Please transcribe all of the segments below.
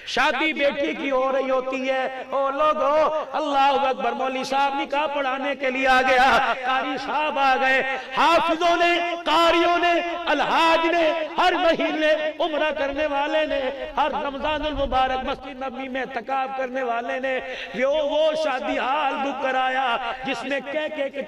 شادی بیٹی کی ہو رہی ہوتی ہے، او لوگو اللہ اکبر، مولوی صاحب نکاح پڑھانے کے لیے آ گیا، قاری صاحب آ گئے، حافظوں نے، قاریوں نے، الحاج نے، ہر مہینے عمرہ کرنے والے نے، ہر رمضان المبارک مسجد نبوی میں اعتکاف کرنے والے نے وہ شادی ہال بک کرایا جس میں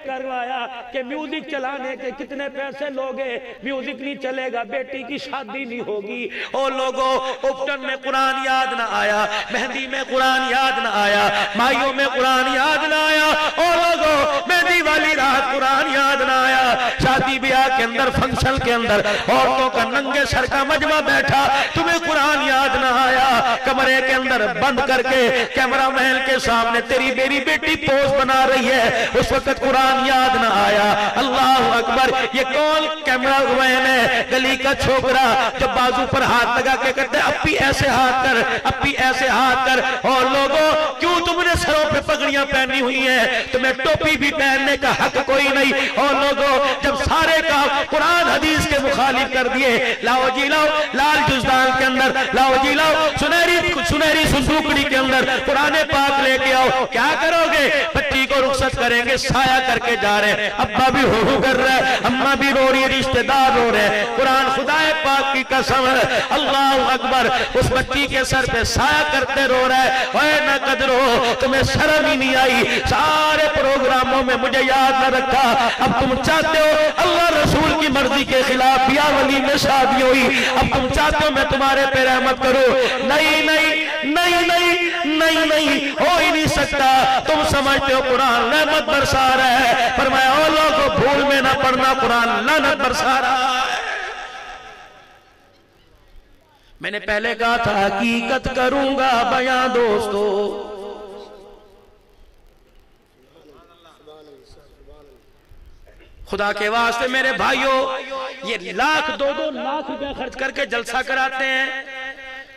کروایا کہ میوزک چلانے کے کتنے پیسے لوگے، میوزک نہیں چلے گا بیٹی کی شادی نہیں ہوگی۔ او لوگو اپٹن میں قرآن یاد نہ آیا، مہندی میں قرآن یاد نہ آیا، مائیوں میں قرآن یاد نہ آیا، او لوگو مہندی والی رات قرآن یاد نہ آیا، شادی بیاہ کے اندر فنکشن کے اندر عورتوں کا ننگے سر کا مجمع بیٹھا، تمہیں قرآن یاد نہ آیا، کمرے کے اندر بند کر کے کیمرہ مین کے سامنے تیری میری بیٹی پوز بنا رہی ہے، اس وقت قرآن یاد نہ آیا۔ اللہ اکبر، یہ کون کیمرہ مین ہے؟ گلی کا چھوکرا جو بازو پر ہاتھ لگا کے کہتے ہیں اپی ایسے ہاتھ کر، اپی ایسے ہاتھ کر۔ اور لوگوں کیوں تم نے سروں پہ پگڑیاں پہنی ہوئی ہیں؟ تمہیں ٹوپی بھی پہننے کا حق کوئی نہیں۔ اور لوگوں جب سارے کام قرآن حدیث کے مخالف کر دیے، لاؤ جی لاؤ لال جزدان کے اندر، لاؤ جی لاؤ سنہری صندوقڑی کے اندر قرآن پاک لے کے آؤ، کیا کرو گے؟ بچی کو رخصت کریں گے، سایہ کر کے جا رہے ہیں، ابا بھی ہو کر رہا ہے، اماں بھی رو رہی ہے، رشتہ دار رو رہے ہیں، قرآن خدا پاک کی قسم ہے، اللہ اکبر، اس بچی کے سر پہ سایہ کرتے رو رہا ہے، اے نہ قدر ہو، تمہیں شرم ہی نہیں آئی، سارے پروگراموں میں مجھے یاد نہ رکھا، اب تم چاہتے ہو اللہ رسول کی مرضی کے خلاف بیاہ ولی میں شادی ہوئی، اب تم چاہتے ہو میں تمہارے پہ رحمت کروں، نہیں نہیں نہیں نہیں نہیں نہیں، ہو ہی نہیں سکتا، تم سمجھتے ہو قرآن رحمت برسا رہا ہے، فرمایا او لوگوں بھول میں نہ پڑنا، قرآن لعنت برسا رہا ہے۔ میں نے پہلے کہا تھا حقیقت کروں گا بیاں دوستو، خدا کے واسطے میرے بھائیوں، یہ لاکھ دو لاکھ روپے خرچ کر کے جلسہ کراتے ہیں،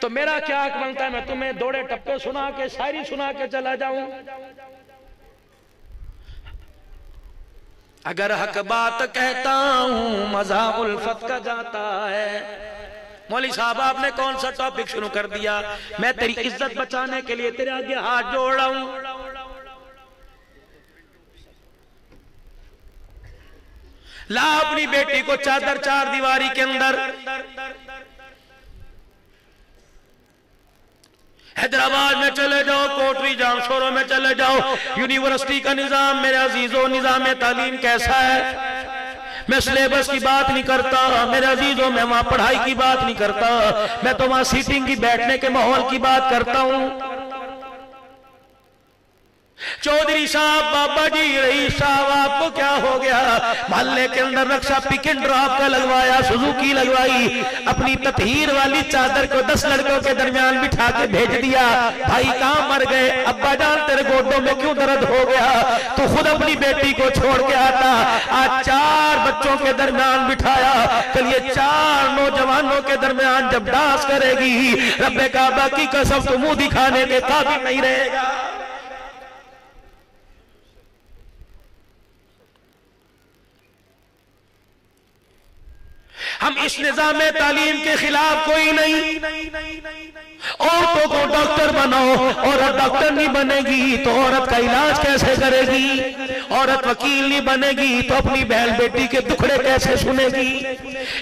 تو میرا کیا حق بنتا ہے میں تمہیں دوڑے ٹپے سنا کے شاعری سنا کے چلا جاؤں؟ اگر حق بات کہتا ہوں مزہ الفت کا جاتا ہے۔ مولوی صاحب آپ نے کون سا ٹاپک شروع کر دیا؟ میں تیری عزت بچانے کے لیے تیرے آگے ہاتھ جوڑ رہا ہوں۔ لا اپنی بیٹی کو چادر چار دیواری کے اندر، حیدرآباد میں چلے جاؤ، کوٹری جام شوروں میں چلے جاؤ، یونیورسٹی کا نظام میرے عزیزوں، نظام تعلیم کیسا ہے؟ میں سلیبس کی بات نہیں کرتا میرے عزیزوں، میں وہاں پڑھائی کی بات نہیں کرتا، میں تو وہاں سیٹنگ کی بیٹھنے کے ماحول کی بات کرتا ہوں۔ چودھری صاحب، بابا جی، رئیس صاحب، آپ کو کیا ہو گیا؟ محلے کے اندر رکشہ پک اینڈ ڈراپ کا لگوایا، سوزوکی لگوائی، اپنی تطہیر والی چادر کو 10 لڑکوں کے درمیان بٹھا کے بھیج دیا، بھائی کہاں مر گئے؟ ابا جان تیرے گوڈوں میں کیوں درد ہو گیا؟ تو خود اپنی بیٹی کو چھوڑ کے آتا، آج 4 بچوں کے درمیان بٹھایا، کل یہ 4 نوجوانوں کے درمیان جب ڈانس کرے گی، رب کعبہ کی قسم تو منہ دکھانے کے قابل نہیں رہے گا۔ ہم اس نظام تعلیم کے خلاف کوئی نہیں، عورتوں کو ڈاکٹر بناؤ، عورت ڈاکٹر نہیں بنے گی تو عورت کا علاج کیسے کرے گی؟ عورت وکیل نہیں بنے گی تو اپنی بہن بیٹی کے دکھڑے کیسے سنے گی؟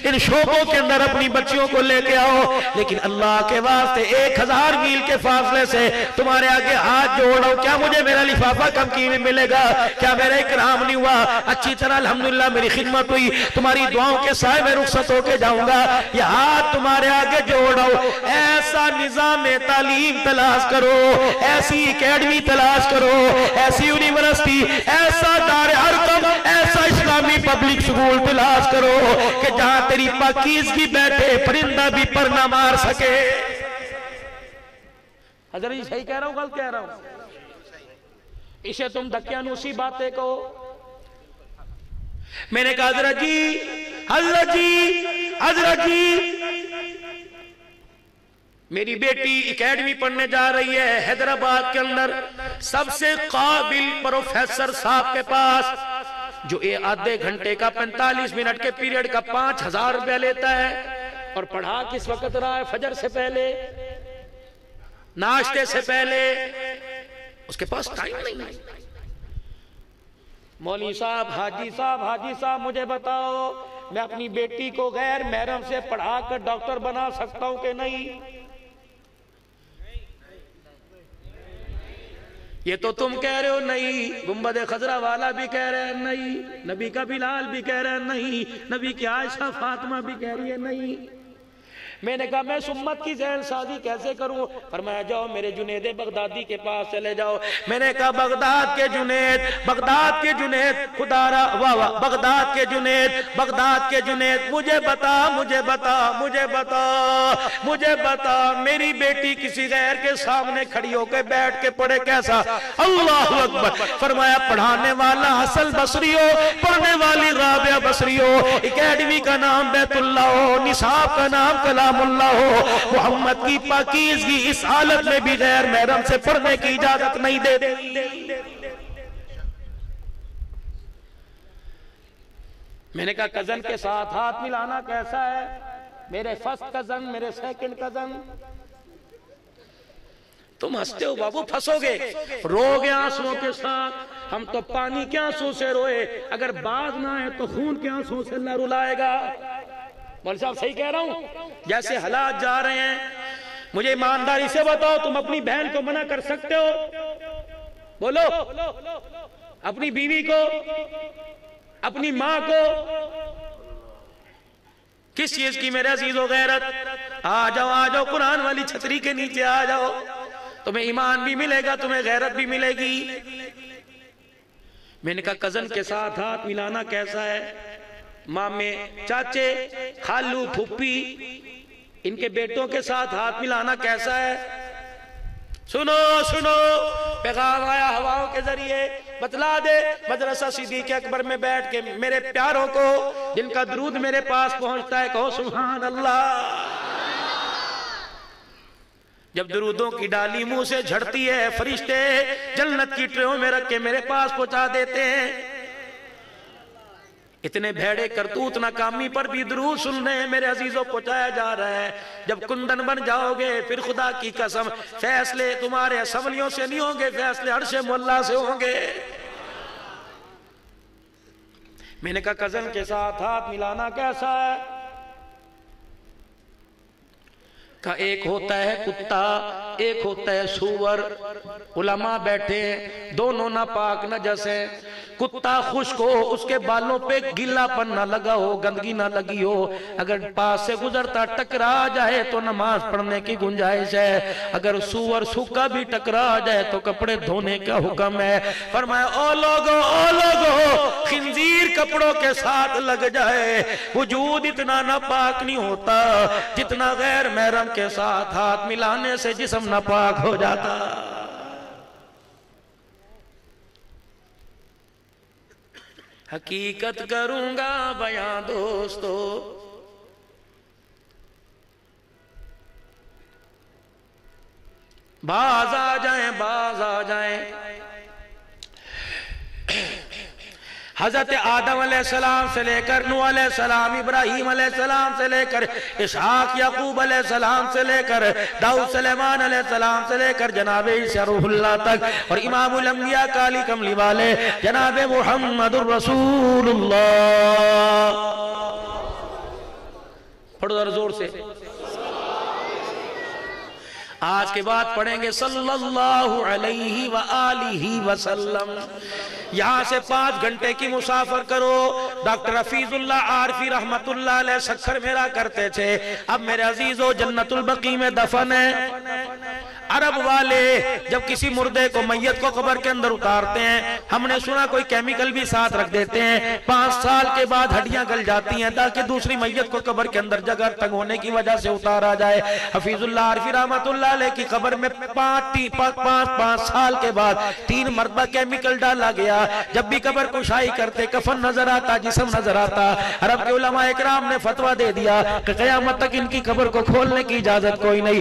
ان شعبوں کے اندر اپنی بچیوں کو لے کے آؤ، لیکن اللہ کے واسطے 1000 میل کے فاصلے سے تمہارے آگے ہاتھ جوڑ رہا ہوں، کیا مجھے میرا لفافہ کم کی میں ملے گا؟ کیا میرا اکرام نہیں ہوا؟ اچھی طرح الحمدللہ میری خدمت ہوئی، تمہاری دعاؤں کے سائے میں رخصت ہو کے جاؤں گا، یہ ہاتھ تمہارے آگے جوڑ رہا ہوں۔ ایسا نظام تعلیم تلاش کرو، ایسی اکیڈمی تلاش کرو، ایسی یونیورسٹی، ایسا دار ارقم، ایسا اسلامی پبلک سکول تلاش کرو کہ جہاں تیری پاکیزگی بیٹھے پرندہ بھی پر نہ مار سکے۔ حضرت جی صحیح کہہ رہا ہوں غلط کہہ رہا ہوں؟ اسے تم دقیانوسی باتیں کہو۔ میں نے کہا حضرت جی میری بیٹی اکیڈمی پڑھنے جا رہی ہے حیدرآباد کے اندر، سب سے قابل پروفیسر صاحب کے پاس، جو آدھے گھنٹے کا 45 منٹ کے پیریڈ کا 5000 روپے لیتا ہے، اور پڑھا کس وقت رہا ہے؟ فجر سے پہلے۔ ناشتے سے پہلے اس کے پاس ٹائم نہیں. مولوی صاحب، حاجی صاحب مجھے بتاؤ، میں اپنی بیٹی کو غیر محرم سے پڑھا کر ڈاکٹر بنا سکتا ہوں کہ نہیں؟ یہ تو تم کہہ رہے ہو نہیں، گنبد خضرا والا بھی کہہ رہے ہیں نہیں، نبی کا بلال بھی کہہ رہے ہیں نہیں، نبی کی عائشہ فاطمہ بھی کہہ رہی ہے نہیں. میں نے کہا میں سمت کی ذہن سازی کیسے کروں؟ فرمایا جاؤ میرے جنید بغدادی کے پاس چلے جاؤ. میں نے کہا بغداد کے جنید خدا را واہ واہ، بغداد کے جنید مجھے بتا میری بیٹی کسی غیر کے سامنے کھڑی ہو کے بیٹھ کے پڑھے کیسا؟ اللہ اکبر. فرمایا پڑھانے والا حسن بصری ہو، پڑھنے والی رابعہ بصری ہو، اکیڈمی کا نام بیت اللہ ہو، نصاب کا نام کلام اللہ ہو، محمد کی پاکیزگی اس حالت میں بھی غیر محرم سے پڑھنے کی اجازت نہیں دے. میں نے کہا کزن کے ساتھ ہاتھ ملانا کیسا ہے؟ میرے فرسٹ کزن، میرے سیکنڈ کزن. تم ہنستے ہو بابو، پھنسو گے. رو گے آنسوں کے ساتھ. ہم تو پانی کے آنسوں سے روئے، اگر باز نہ ہے تو خون کے آنسوں سے اللہ رلائے گا. مولوی صاحب صحیح کہہ رہا ہوں؟ جیسے حالات جا رہے ہیں، مجھے ایمانداری سے بتاؤ، تم اپنی بہن کو منع کر سکتے ہو؟ بولو. اپنی بیوی کو، اپنی ماں کو، کس چیز کی میرے عزیز و غیرت؟ آ جاؤ قرآن والی چھتری کے نیچے آ جاؤ، تمہیں ایمان بھی ملے گا، تمہیں غیرت بھی ملے گی. میں نے کہا کزن کے ساتھ ہاتھ ملانا کیسا ہے؟ مامے، چاچے، خالو، پھوپھی، ان کے بیٹوں کے ساتھ ہاتھ ملانا کیسا ہے؟ سنو پیغام آیا ہواؤں کے ذریعے، بتلا دے مدرسہ صدیق اکبر میں بیٹھ کے میرے پیاروں کو جن کا درود میرے پاس پہنچتا ہے، کہو سبحان اللہ. جب درودوں کی ڈالی منہ سے جھڑتی ہے، فرشتے جنت کی ٹریوں میں رکھ کے میرے پاس پہنچا دیتے ہیں. اتنے بھیڑے کرتوت ناکامی پر بھی درود سننے میرے عزیزوں پہنچایا جا رہا ہے. جب کندن بن جاؤ گے پھر خدا کی قسم فیصلے تمہارے اسمبلیوں سے نہیں ہوں گے، فیصلے عرش مولا سے ہوں گے. میں نے کہا کزن کے ساتھ ہاتھ ملانا کیسا ہے؟ کہ ایک ہوتا ہے کتا، ایک ہوتا ہے سور. علماء بیٹھے دونوں ناپاک نجس ہیں. کتا خشک ہو، اس کے بالوں پہ گیلا پن نہ لگا ہو، گندگی نہ لگی ہو، اگر پاس سے گزرتا ٹکرا جائے تو نماز پڑھنے کی گنجائش ہے. اگر سور سوکھا بھی ٹکرا جائے تو کپڑے دھونے کا حکم ہے. فرمایا او لوگو خنزیر کپڑوں کے ساتھ لگ جائے، وجود اتنا ناپاک نہیں ہوتا جتنا غیر محرم کے ساتھ ہاتھ ملانے سے جسم ناپاک ہو جاتا. حقیقت کروں گا بیان دوستو، باز آ جائیں. حضرت آدم علیہ السلام سے لے کر نوح علیہ السلام، ابراہیم علیہ السلام سے لے کر اسحاق یعقوب علیہ السلام سے لے کر داؤد سلیمان علیہ السلام سے لے کر جناب عیسیٰ روح اللہ تک، اور امام الانبیاء کالی کملی والے جناب محمد الرسول اللہ. پڑھو ذرا زور سے. آج کے بعد پڑھیں گے صلی اللہ علیہ وآلہ وسلم. یہاں سے 5 گھنٹے کی مسافر کرو. ڈاکٹر حفیظ اللہ عارفی رحمت اللہ علیہ سکھر میرا کرتے تھے. اب میرے عزیزو جنت البقیع میں دفن ہے. عرب والے جب کسی مردے کو میت کو قبر کے اندر اتارتے ہیں، ہم نے سنا کوئی کیمیکل بھی ساتھ رکھ دیتے ہیں. 5 سال کے بعد ہڈیاں گل جاتی ہیں تاکہ دوسری میت کو قبر کے اندر جگہ تنگ ہونے کی وجہ سے اتارا جائے. حفیظ اللہ عارفی رحمت اللہ علیہ کی قبر میں 5 سال کے بعد 3 مرتبہ کیمیکل ڈالا گیا. جب بھی قبر کشائی کرتے کفن نظر آتا، جسم نظر آتا. عرب کے علماء اکرام نے فتویٰ دے دیا کہ قیامت تک ان کی قبر کو کھولنے کی اجازت کوئی نہیں.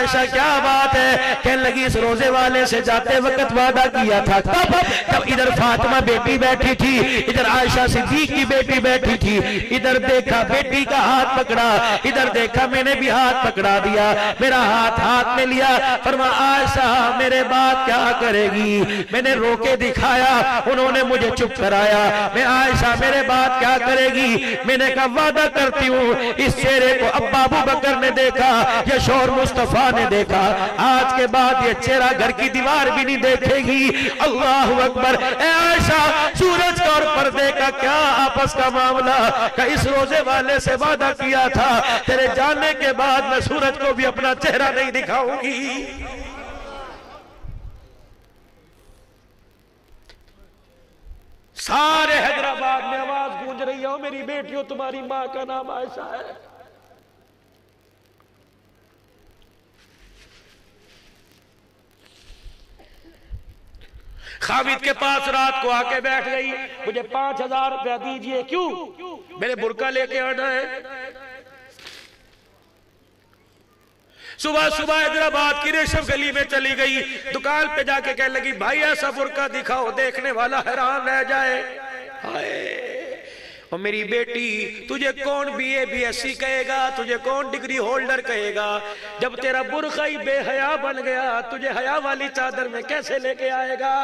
عائشہ کیا بات ہے؟ کہنے لگی اس روزے والے سے جاتے وقت وعدہ کیا تھا کب؟ جب ادھر فاطمہ بیٹی بیٹھی تھی، ادھر عائشہ صدیق کی بیٹی بیٹھی تھی، ادھر دیکھا بیٹی کا ہاتھ پکڑا، ادھر دیکھا میں نے بھی ہاتھ پکڑا دیا، میرا ہاتھ میں لیا، فرمایا عائشہ میرے بعد کیا کرے گی؟ میں نے رو کے دکھایا، انہوں نے مجھے چپ کرایا، میں عائشہ میرے بعد کیا کرے گی؟ میں نے کہا وعدہ کرتی ہوں اس چہرے کو ابا ابو بکر نے دیکھا یا شوہر مصطفیٰ نے دیکھا، آج کے بعد یہ چہرہ گھر کی دیوار بھی نہیں دیکھے گی۔ اللہ اکبر۔ اے عائشہ سورج کا اور پردے کا کیا آپس کا معاملہ کہ اس روزے والے سے وعدہ کیا تھا تیرے جانے کے بعد میں سورج کو بھی اپنا چہرہ نہیں دکھاؤں گی۔ سارے حیدرآباد میں آواز گونج رہی ہے، میری بیٹیوں تمہاری ماں کا نام عائشہ ہے۔ خالد کے پاس رات کو آ کے بیٹھ گئی، مجھے 5000 روپیہ دیجئے۔ کیوں؟ میرے برقع لے کے آنا ہے۔ صبح صبح حیدرآباد کی ریشم گلی میں چلی گئی، دکان پہ جا کے کہنے لگی بھائی ایسا برقع دکھاؤ دیکھنے والا حیران رہ جائے۔ اور میری بیٹی تجھے کون B A B S C کہے گا، تجھے کون ڈگری ہولڈر کہے گا؟ جب تیرا برقع ہی بے حیا بن گیا تجھے حیا والی چادر میں کیسے لے کے آئے گا؟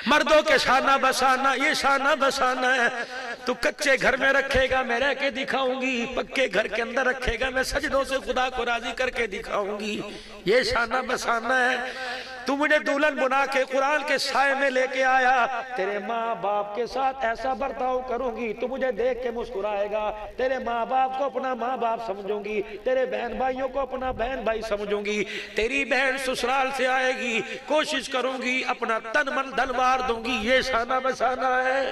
مردوں کے شانہ بسانہ، یہ شانہ بسانہ ہے۔ تو کچے گھر میں رکھے گا میں رہ کے دکھاؤں گی، پکے گھر کے اندر رکھے گا میں سجدوں سے خدا کو راضی کر کے دکھاؤں گی، یہ شانہ بسانہ ہے۔ تو مجھے دلہن بنا کے قرآن کے سائے میں لے کے آیا، تیرے ماں باپ کے ساتھ ایسا برتاؤ کروں گی تو مجھے دیکھ کے مسکرائے گا، تیرے ماں باپ کو اپنا ماں باپ سمجھوں گی، تیرے بہن بھائیوں کو اپنا بہن بھائی سمجھوں گی، تیری بہن سسرال سے آئے گی کوشش کروں گی اپنا تن من دلوار دوں گی، یہ شانہ بسانہ ہے،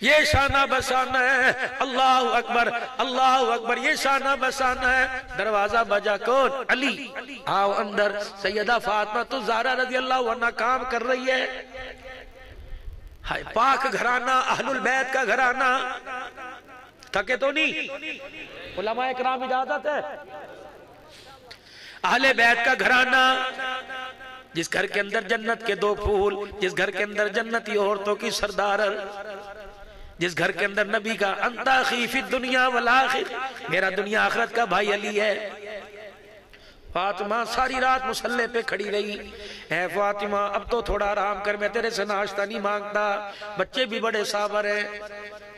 یہ شانہ بسانہ ہے۔ اللہ اکبر اللہ اکبر، یہ شانہ بسانہ ہے۔ دروازہ بجا کون؟ علی، آؤ اندر۔ سیدہ فاطمہ تو زہرا رضی اللہ عنہ کام کر رہی ہے، ہائے پاک گھرانہ، اہل البیت کا گھرانہ، تھکے تو نہیں؟ علماء اکرام اجازت ہے؟ اہل بیت کا گھرانہ، جس گھر کے اندر جنت کے 2 پھول، جس گھر کے اندر جنتی عورتوں کی سردار، جس گھر کے اندر نبی کا انت اخی فی الدنیا والآخر، میرا دنیا آخرت کا بھائی علی ہے۔ فاطمہ ساری رات مصلی پہ کھڑی رہی، اے فاطمہ اب تو تھوڑا آرام کر، میں تیرے سے ناشتہ نہیں مانگتا، بچے بھی بڑے صابر ہیں،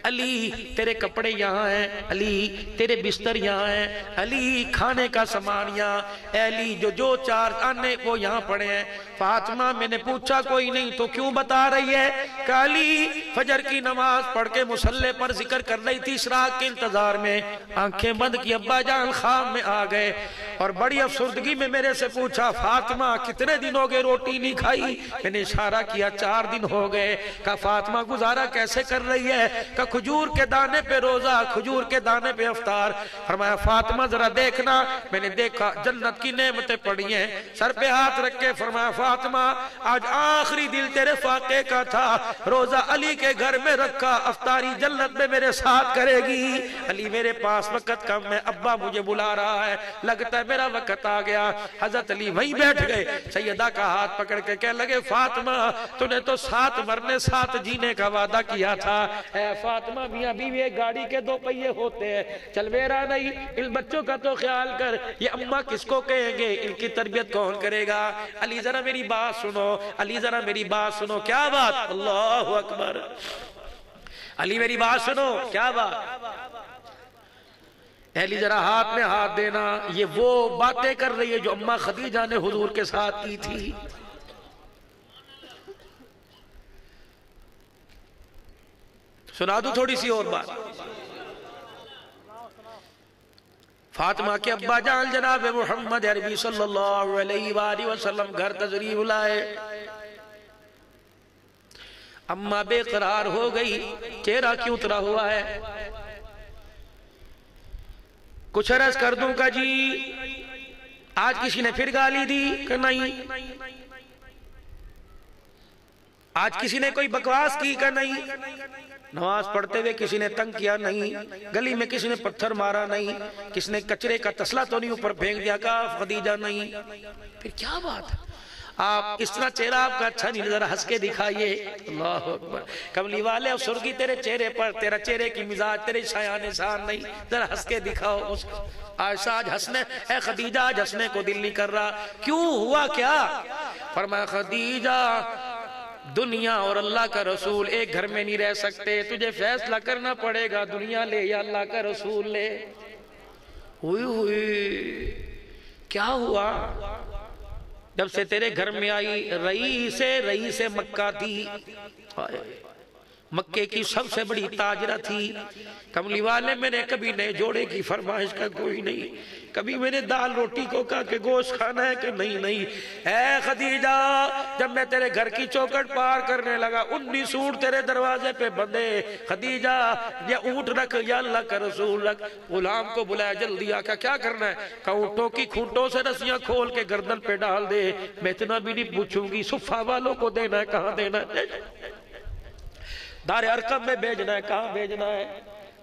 علی تیرے کپڑے یہاں ہیں، علی تیرے بستر یہاں ہیں، علی کھانے کا سامان یہاں، اے علی جو 4 آنے وہ یہاں پڑے ہیں۔ فاطمہ میں نے پوچھا کوئی نہیں تو کیوں بتا رہی ہے؟ کہ علی فجر کی نماز پڑھ کے مصلی پر ذکر کر رہی تھی، اشراق کے انتظار میں، آنکھیں بند کی ابا جان خواب میں آ گئے اور بڑی افسردگی میں میرے سے پوچھا فاطمہ کتنے دن ہو گئے روٹی نہیں کھائی؟ میں نے اشارہ کیا 4 دن ہو گئے۔ کہا فاطمہ گزارا کیسے کر رہی ہے؟ کہ کھجور کے دانے پہ روزہ، کھجور کے دانے پہ افطار۔ فرمایا فاطمہ ذرا دیکھنا، میں نے دیکھا جنت کی نعمتیں پڑی ہیں، سر پہ ہاتھ رکھ کے فرمایا فاطمہ آج آخری دل تیرے فاقے کا تھا، روزہ علی کے گھر میں رکھا، افطاری جنت میں میرے ساتھ کرے گی۔ علی میرے پاس وقت کم ہے، ابا مجھے بلا رہا ہے، لگتا ہے میرا وقت آ گیا۔ حضرت علی وہیں بیٹھ گئے، سیدہ کا ہاتھ پکڑ کے کہنے لگے فاطمہ تو نے تو 7 مرنے 7 جینے کا وعدہ کیا تھا۔ اے فاطمہ میاں بیوی ایک گاڑی کے 2 پہیے ہوتے ہیں، چلویرا نہیں، ان بچوں کا تو خیال کر، یہ اماں کس کو کہیں گے، ان کی تربیت کون کرے گا؟ علی ذرا میری بات سنو، علی ذرا میری بات سنو، کیا بات؟ اللہ اکبر، علی میری بات سنو، کیا بات؟ علی ذرا ہاتھ میں ہاتھ دینا، یہ وہ باتیں کر رہی ہے جو اماں خدیجہ نے حضور کے ساتھ کی تھی۔ سنا دوں تھوڑی سی اور بات۔ فاطمہ کے ابا جان جناب محمد عربی صلی اللہ علیہ وآلہ وسلم گھر تشریف لائے، اماں بے قرار ہو گئی، چہرہ کیوں اترا ہوا ہے؟ کچھ عرض کر دوں کا جی آج کسی نے پھر گالی دی کہ نہیں؟ آج کسی نے کوئی بکواس کی کا نہیں، نماز پڑھتے ہوئے کسی نے تنگ کیا نہیں، گلی میں کسی نے پتھر مارا نہیں، کسی نے کچرے کا تسلا تو نہیں اوپر پھینک دیا کا خدیجہ نہیں، پھر کیا بات ہے؟ آپ اس طرح چہرہ آپ کا اچھا نہیں، ذرا ہنس کے دکھائیے، اللہ اکبر، کملی والے افسردگی تیرے چہرے پر، تیرا چہرے کی مزاج تیرے شایان نشان نہیں، ذرا ہنس کے دکھاؤ اس کو۔ عائشہ آج ہنسنے، اے خدیجہ آج ہنسنے کو دل نہیں کر رہا، کیوں ہوا کیا؟ فرمایا خدیجہ دنیا اور اللہ کا رسول ایک گھر میں نہیں رہ سکتے، تجھے فیصلہ کرنا پڑے گا، دنیا لے یا اللہ کا رسول لے۔ ہوئی ہوئی کیا ہوا؟ جب سے تیرے گھر میں آئی رئیس مکہ تھی، مکے کی سب سے بڑی تاجرہ تھی، کملی والے میں نے کبھی نئے جوڑے کی فرمائش کا کوئی نہیں، کبھی میں نے دال روٹی کو کہا کہ گوشت کھانا ہے کہ نہیں۔ اے خدیجہ جب میں تیرے گھر کی چوکٹ پار کرنے لگا 19 اونٹ تیرے دروازے پہ بندے، خدیجہ یا اونٹ رکھ یا اللہ کا رسول رکھ۔ غلام کو بلایا جلدی آقا کیا کرنا ہے؟ کہ اونٹوں کی کھونٹوں سے رسیاں کھول کے گردن پہ ڈال دے، میں اتنا بھی نہیں پوچھوں گی صفہ والوں کو دینا ہے کہاں دینا ہے، دار ارقم میں بھیجنا ہے کہاں بھیجنا ہے۔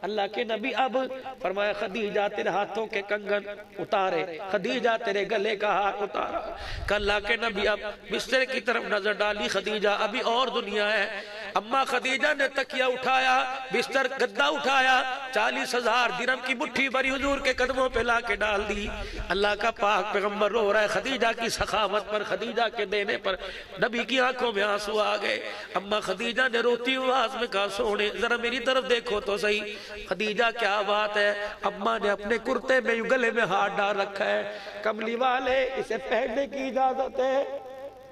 اللہ کے نبی اب فرمایا خدیجہ تیرے ہاتھوں کے کنگن اتارے، خدیجہ تیرے گلے کا ہاتھ اتارا، کہ اللہ کے نبی اب بستر کی طرف نظر ڈالی، خدیجہ ابھی اور دنیا ہے۔ اماں خدیجہ نے تکیہ اٹھایا، بستر گدہ اٹھایا، 40,000 درہم کی مٹھی بری حضور کے قدموں پہ لا کے ڈال دی۔ اللہ کا پاک پیغمبر رو رہا ہے خدیجہ کی سخاوت پر، خدیجہ کے دینے پر، نبی کی آنکھوں میں آنسو آ گئے۔ اماں خدیجہ نے روتی آواز میں کہا سونے ذرا میری طرف دیکھو تو صحیح، خدیجہ کیا بات ہے؟ اماں نے اپنے کرتے میں گلے میں ہاتھ ڈال رکھا ہے، کملی والے اسے پہننے کی اجازت ہے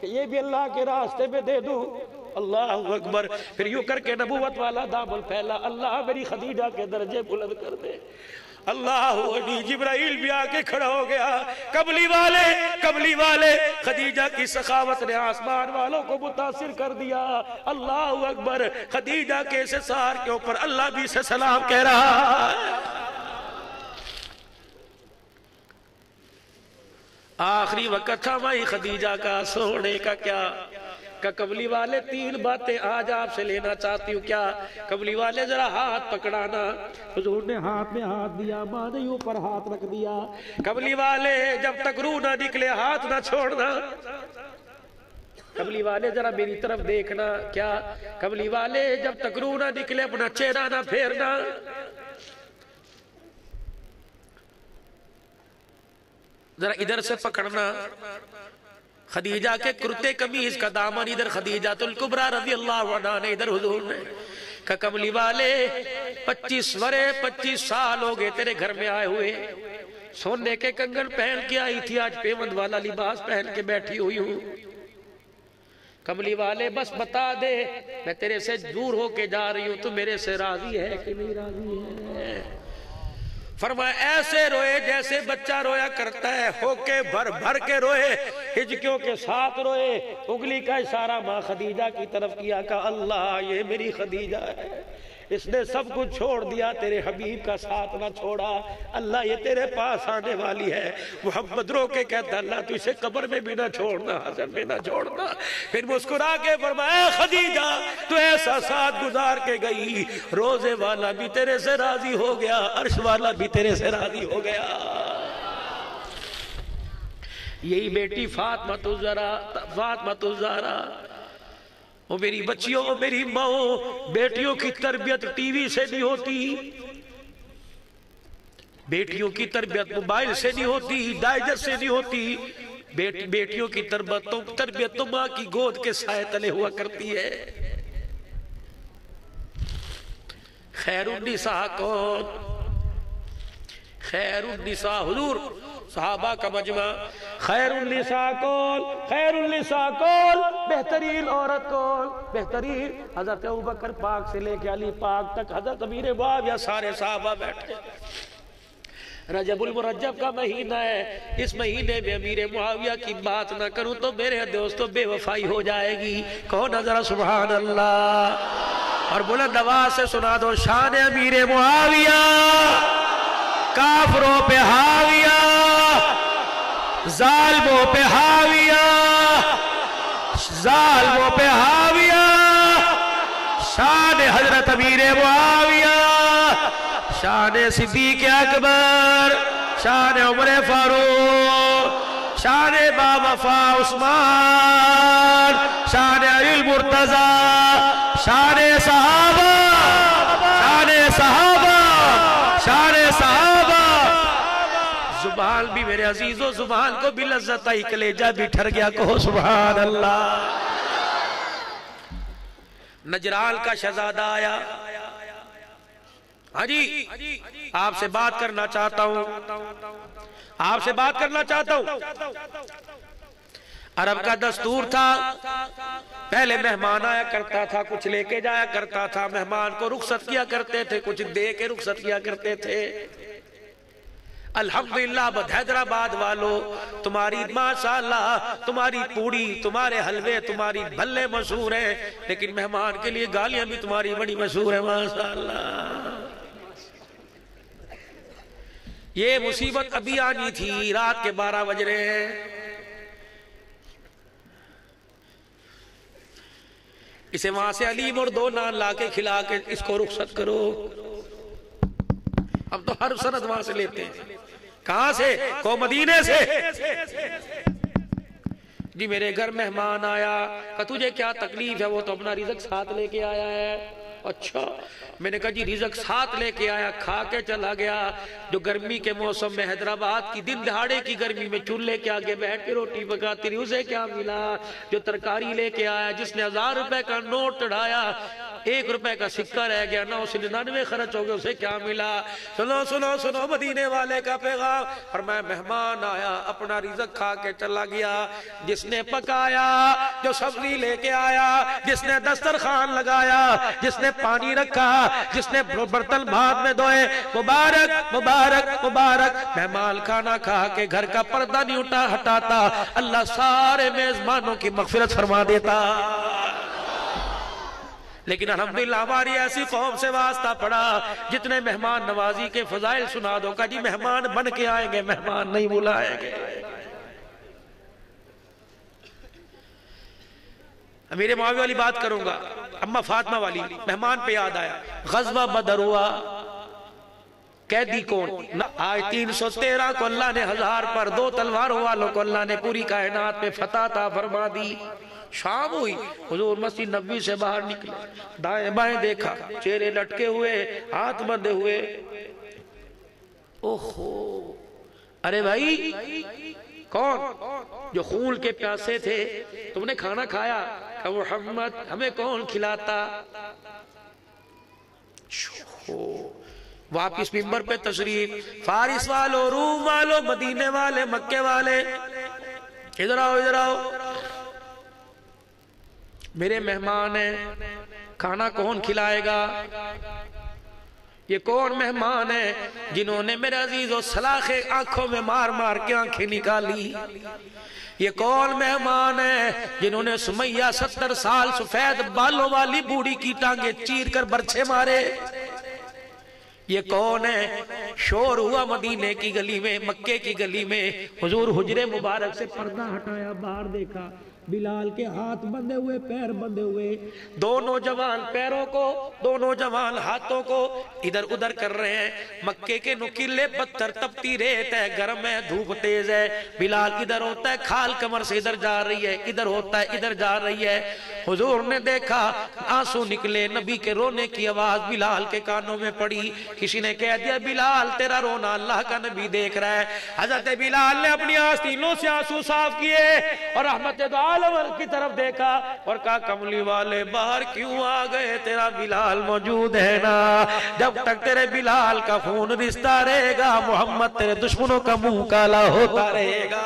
کہ یہ بھی اللہ کے راستے میں دے دوں؟ اللہ اکبر، پھر یوں کر کے نبوت والا دامن پھیلا، اللہ میری خدیجہ کے درجے بلند کر دے۔ اللہ علی جبرائیل بھی آکے کھڑا ہو گیا، کملی والے خدیجہ کی سخاوت نے آسمان والوں کو متاثر کر دیا۔ اللہ اکبر، خدیجہ کے سار کے اوپر اللہ بھی سے سلام کہہ رہا ہے۔ آخری وقت تھا مائی خدیجہ کا سونے کا کیا کہ کملی والے 3 باتیں آج آپ سے لینا چاہتی ہوں، کیا کملی والے ذرا ہاتھ پکڑانا۔ حضور نے ہاتھ میں ہاتھ دیا، ماں نے اوپر ہاتھ رکھ دیا، کملی والے جب تک روح نہ نکلے ہاتھ نہ چھوڑنا، کملی والے ذرا میری طرف دیکھنا، کیا کملی والے جب تک روح نہ نکلے اپنا چہرہ نہ پھیرنا، ذرا ادھر سے پکڑنا۔ خدیجہ کے کرتے قمیض کا دامن ادھر خدیجہ الکبریٰ رضی اللہ عنہ نے، ادھر حضور نے کہ کملی والے 25 سال ہو گئے تیرے گھر میں آئے ہوئے، سونے کے کنگن پہن کے آئی تھی، آج پیوند والا لباس پہن کے بیٹھی ہوئی ہوں، کملی والے بس بتا دے میں تیرے سے دور ہو کے جا رہی ہوں، تو میرے سے راضی ہے کہ نہیں راضی ہے؟ فرمایا ایسے روئے جیسے بچہ رویا کرتا ہے، ہو کے بھر کے روئے، ہجکیوں کے ساتھ روئے، اگلی کا اشارہ ماں خدیجہ کی طرف کیا کہ اللہ یہ میری خدیجہ ہے، اس نے سب کچھ چھوڑ دیا، تیرے حبیب کا ساتھ نہ چھوڑا، اللہ یہ تیرے پاس آنے والی ہے۔ محمد رو کے کہتا اللہ تو اسے قبر میں بھی نہ چھوڑنا، حشر میں نہ چھوڑنا۔ پھر مسکرا کے فرمایا خدیجہ تو ایسا ساتھ گزار کے گئی، روزے والا بھی تیرے سے راضی ہو گیا، عرش والا بھی تیرے سے راضی ہو گیا۔ یہی بیٹی فاطمہ الزہرا، وہ میری بچیوں، میری ماں، بیٹیوں کی تربیت ٹی وی سے نہیں ہوتی، بیٹیوں کی تربیت موبائل سے نہیں ہوتی، ڈائجسٹ سے نہیں ہوتی، بیٹیوں کی تربیت تو ماں کی گود کے سائے تلے ہوا کرتی ہے۔ خیر النساء کون؟ خیر النساء حضور صحابہ کا مجمع، خیر النساء کون؟ خیر النساء کون؟ بہترین عورت کون؟ بہترین حضرت ابوبکر پاک سے لے کے علی پاک تک، حضرت امیر معاویہ، سارے صحابہ بیٹھے۔ رجب المرجب کا مہینہ ہے، اس مہینے میں امیر معاویہ کی بات نہ کروں تو میرے دوستو بے وفائی ہو جائے گی۔ کہو نظر سبحان اللہ، اور بلند آواز سے سنا دو شان امیر معاویہ، کافروں پہ حاویہ، ظالموں پہ حاویہ، ظالموں پہ حاویہ۔ شان حضرت امیر معاویہ، شان صدیق اکبر، شان عمر فاروق، شان با وفا عثمان، شان علی المرتضی، شان صحابہ، شان صحابہ، شان صحابہ۔ زبان بھی میرے عزیزو، زبان کو بھی لذت آئی، کلیجہ بھی ٹھر گیا، کہو سبحان اللہ۔ نجران کا شہزادہ آیا، ہاں جی آپ سے بات کرنا چاہتا ہوں، آپ سے بات کرنا چاہتا ہوں۔ عرب کا دستور تھا، پہلے مہمان آیا کرتا تھا، کچھ لے کے جایا کرتا تھا، مہمان کو رخصت کیا کرتے تھے، کچھ دے کے رخصت کیا کرتے تھے۔ الحمدللہ حیدرآباد والو، تمہاری ماشاءاللہ تمہاری پوڑی، تمہارے حلوے، تمہاری بھلے مشہور ہیں، لیکن مہمان کے لیے گالیاں بھی تمہاری بڑی مشہور ہیں ماشاءاللہ۔ یہ مصیبت ابھی آنی تھی، رات کے 12 بج رہے ہیں۔ اسے وہاں سے علیم اور 2 نان لا کے کھلا کے اس کو رخصت کرو۔ اب تو ہر سند وہاں سے لیتے ہیں، کہاں سے؟ کو مدینے سے۔ جی میرے گھر مہمان آیا، کہ تجھے کیا تکلیف ہے؟ وہ تو اپنا رزق ساتھ لے کے آیا ہے۔ اچھا، میں نے کہا جی رزق ساتھ لے کے آیا، کھا کے چلا گیا۔ جو گرمی کے موسم میں حیدرآباد کی دن دہاڑے کی گرمی میں چولہے کے آگے بیٹھ کے روٹی پکاتی رہی، اسے کیا ملا؟ جو ترکاری لے کے آیا، جس نے 1000 روپے کا نوٹ چڑھایا، 1 روپے کا سکہ رہ گیا، 999 خرچ ہو گئے، اسے کیا ملا؟ سنو سنو سنو مدینے والے کا پیغام، اور میں مہمان آیا اپنا رزق کھا کے چلا گیا۔ جس نے پکایا، جو سبزی لے کے آیا، جس نے دسترخوان لگایا، جس نے پانی رکھا، جس نے برتن بھات میں دھوئے، مبارک مبارک مبارک۔ مہمان کھانا کھا کے گھر کا پردہ نہیں ہٹاتا، اللہ سارے میزبانوں کی مغفرت فرما دیتا۔ لیکن الحمدللہ ہماری ایسی قوم سے واسطہ پڑا، جتنے مہمان نوازی کے فضائل سنا دو، کہ جی مہمان بن کے آئیں گے، مہمان نہیں بلائیں گے۔ امیر معاویہ والی بات کروں گا، اما فاطمہ والی، مہمان پہ یاد آیا۔ غزوہ بدر ہوا، قیدی کون؟ آج 313 کو اللہ نے 1000 پر، 2 تلواروں والوں کو اللہ نے پوری کائنات پہ فتح عطا فرما دی۔ شام ہوئی، حضور مسجد نبوی سے باہر نکلے، دائیں بائیں دیکھا، چہرے لٹکے ہوئے، ہاتھ بندھے ہوئے۔ اوہو، ارے بھائی کون؟ جو خون کے پیاسے تھے، تم نے کھانا کھایا؟ کہ محمد ہمیں کون کھلاتا؟ واپس منبر پہ تشریف، فارس والو، روم والو، مدینے والے، مکے والے، ادھر آؤ ادھر آؤ، میرے مہمان ہیں، کھانا کون کھلائے گا؟ یہ کون مہمان ہیں جنہوں نے میرے عزیزو سلاخے آنکھوں میں مار مار کے آنکھیں نکالی؟ یہ کون مہمان ہیں جنہوں نے سمیہ 70 سال سفید بالوں والی بوڑھی کی ٹانگیں چیر کر برچھے مارے؟ یہ کون ہے؟ شور ہوا مدینے کی گلی میں، مکے کی گلی میں، حضور حجرے مبارک سے پردہ ہٹایا، باہر دیکھا، بلال کے ہاتھ بندھے ہوئے، پیر بندھے ہوئے، 2 نوجوان پیروں کو، 2 نوجوان ہاتھوں کو ادھر ادھر کر رہے ہیں۔ مکے کے نکیلے پتھر، تپتی ریت ہے، گرم ہے، دھوپ تیز ہے، بلال ادھر ہوتا ہے، کھال کمر سے ادھر جا رہی ہے، ادھر ہوتا ہے، ادھر جا رہی ہے۔ حضور نے دیکھا، آنسو نکلے، نبی کے رونے کی آواز بلال کے کانوں میں پڑی۔ کسی نے کہہ دیا بلال تیرا رونا اللہ کا نبی دیکھ رہا ہے۔ حضرت بلال نے اپنی آستینوں سے آنسو صاف کیے اور رحمت دو عالم کی طرف دیکھا اور کہا کملی والے باہر کیوں آ گئے؟ تیرا بلال موجود ہے نا، جب تک تیرے بلال کا خون رشتہ رہے گا، محمد تیرے دشمنوں کا منہ کالا ہوتا رہے گا۔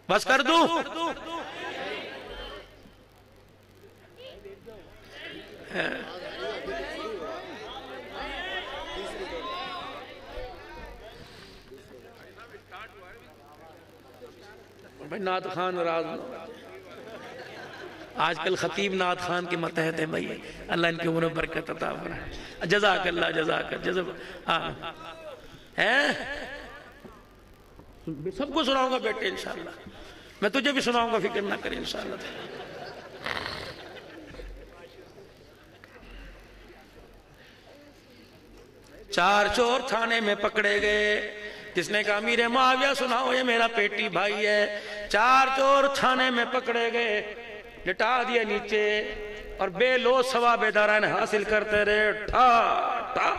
بس کر دوں؟ نعت خان راز آج کل خطیب نعت خان کے متحد ہیں بھائی، اللہ ان کی عمر برکت عطا فرمائے۔ جزاک اللہ جزاک سب کو سناؤں گا بیٹے انشاءاللہ، میں تجھے بھی سناؤں گا، فکر نہ کریں انشاءاللہ۔ 4 چور تھانے میں پکڑے گئے. جس نے کہا امیر معاویہ سناؤ یہ میرا پیٹی بھائی ہے. 4 چور تھانے میں پکڑے گئے, لٹا دیا نیچے اور بے لوث ثواب دارین حاصل کرتے رہے. ٹھا ٹھا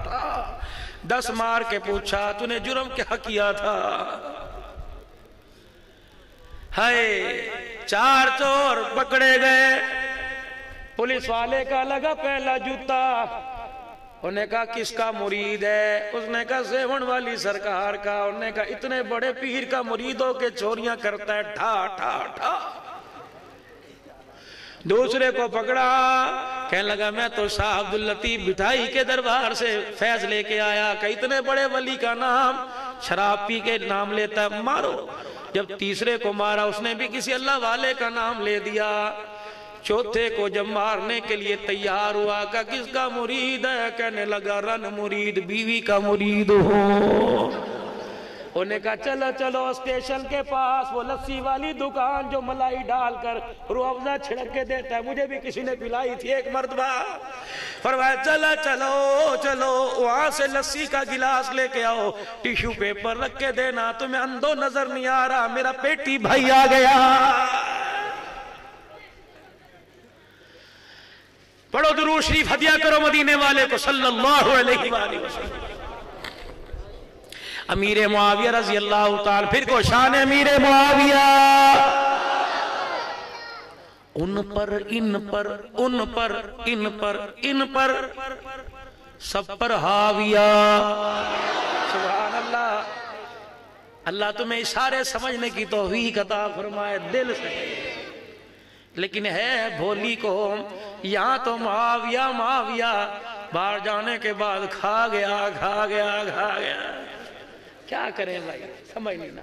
ٹھا 10 مار کے پوچھا تو نے جرم کیا کیا تھا؟ ہائے 4 چور پکڑے گئے. پولیس والے کا لگا پہلا جوتا. انہوں نے کہا کس کا مرید ہے؟ اس نے کہا سیون والی سرکار کا. انہوں نے کہا اتنے بڑے پیر کا مرید ہو کے چوریاں کرتا ہے. ٹھا ٹھا ٹھا. دوسرے کو پکڑا, کہنے لگا میں تو شاہ عبداللطیف بٹھائی کے دربار سے فیض لے کے آیا. کہ اتنے بڑے ولی کا نام شراب پی کے نام لیتا ہے, مارو. جب تیسرے کو مارا اس نے بھی کسی اللہ والے کا نام لے دیا. چوتھے کو جب مارنے کے لیے تیار ہوا کہ کس کا مرید ہے؟ کہنے لگا رن مرید بیوی کا مرید ہو. انہوں نے کہا چلو چلو اسٹیشن کے پاس وہ لسی والی دکان جو ملائی ڈال کر روح افزا چھڑک کے دیتا ہے, مجھے بھی کسی نے پلائی تھی ایک مرتبہ. فرمایا چلو چلو چلو وہاں سے لسی کا گلاس لے کے آؤ, ٹیشو پیپر رکھ کے دینا. تمہیں اندھو نظر نہیں آ رہا, میرا پیٹی بھائی آ گیا. پڑھو درود شریف ہدیہ کرو مدینے والے کو صلی اللہ علیہ وآلہ وسلم. امیر معاویہ رضی اللہ تعالی, پھر کو شان امیر معاویہ. ان پر ان پر ان پر ان پر ان پر سب پر حاویہ. سبحان اللہ. اللہ تمہیں اشارے سمجھنے کی توفیق عطا فرمائے دل سے. لیکن ہے بھولی قوم, یہاں تو معاویہ معاویہ, باہر جانے کے بعد کھا گیا کھا گیا کھا گیا. کیا کریں بھائی, سمجھ نہیں نہ.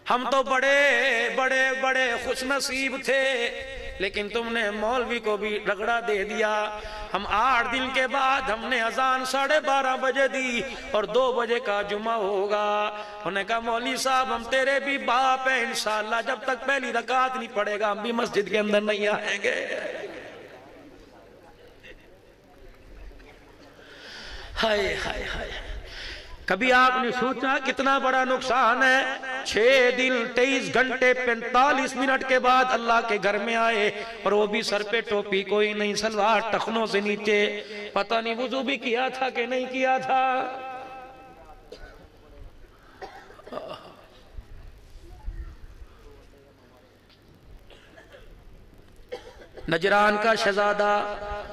ہم تو بڑے بڑے بڑے خوش نصیب تھے, لیکن تم نے مولوی کو بھی رگڑا دے دیا. ہم 8 دن کے بعد ہم نے اذان 12:30 بجے دی اور 2 بجے کا جمعہ ہوگا. انہوں نے کہا مولوی صاحب ہم تیرے بھی باپ ہیں, انشاءاللہ جب تک پہلی رکعت نہیں پڑھے گا ہم بھی مسجد کے اندر نہیں آئیں گے. ہائے ہائے ہائے. کبھی آپ نے سوچا کتنا بڑا نقصان ہے؟ 6 دن 23 گھنٹے 45 منٹ کے بعد اللہ کے گھر میں آئے, اور وہ بھی سر پہ ٹوپی کوئی نہیں, سلوار ٹخنوں سے نیچے. پتہ نہیں وضو بھی کیا تھا کہ نہیں کیا تھا. نجران کا شہزادہ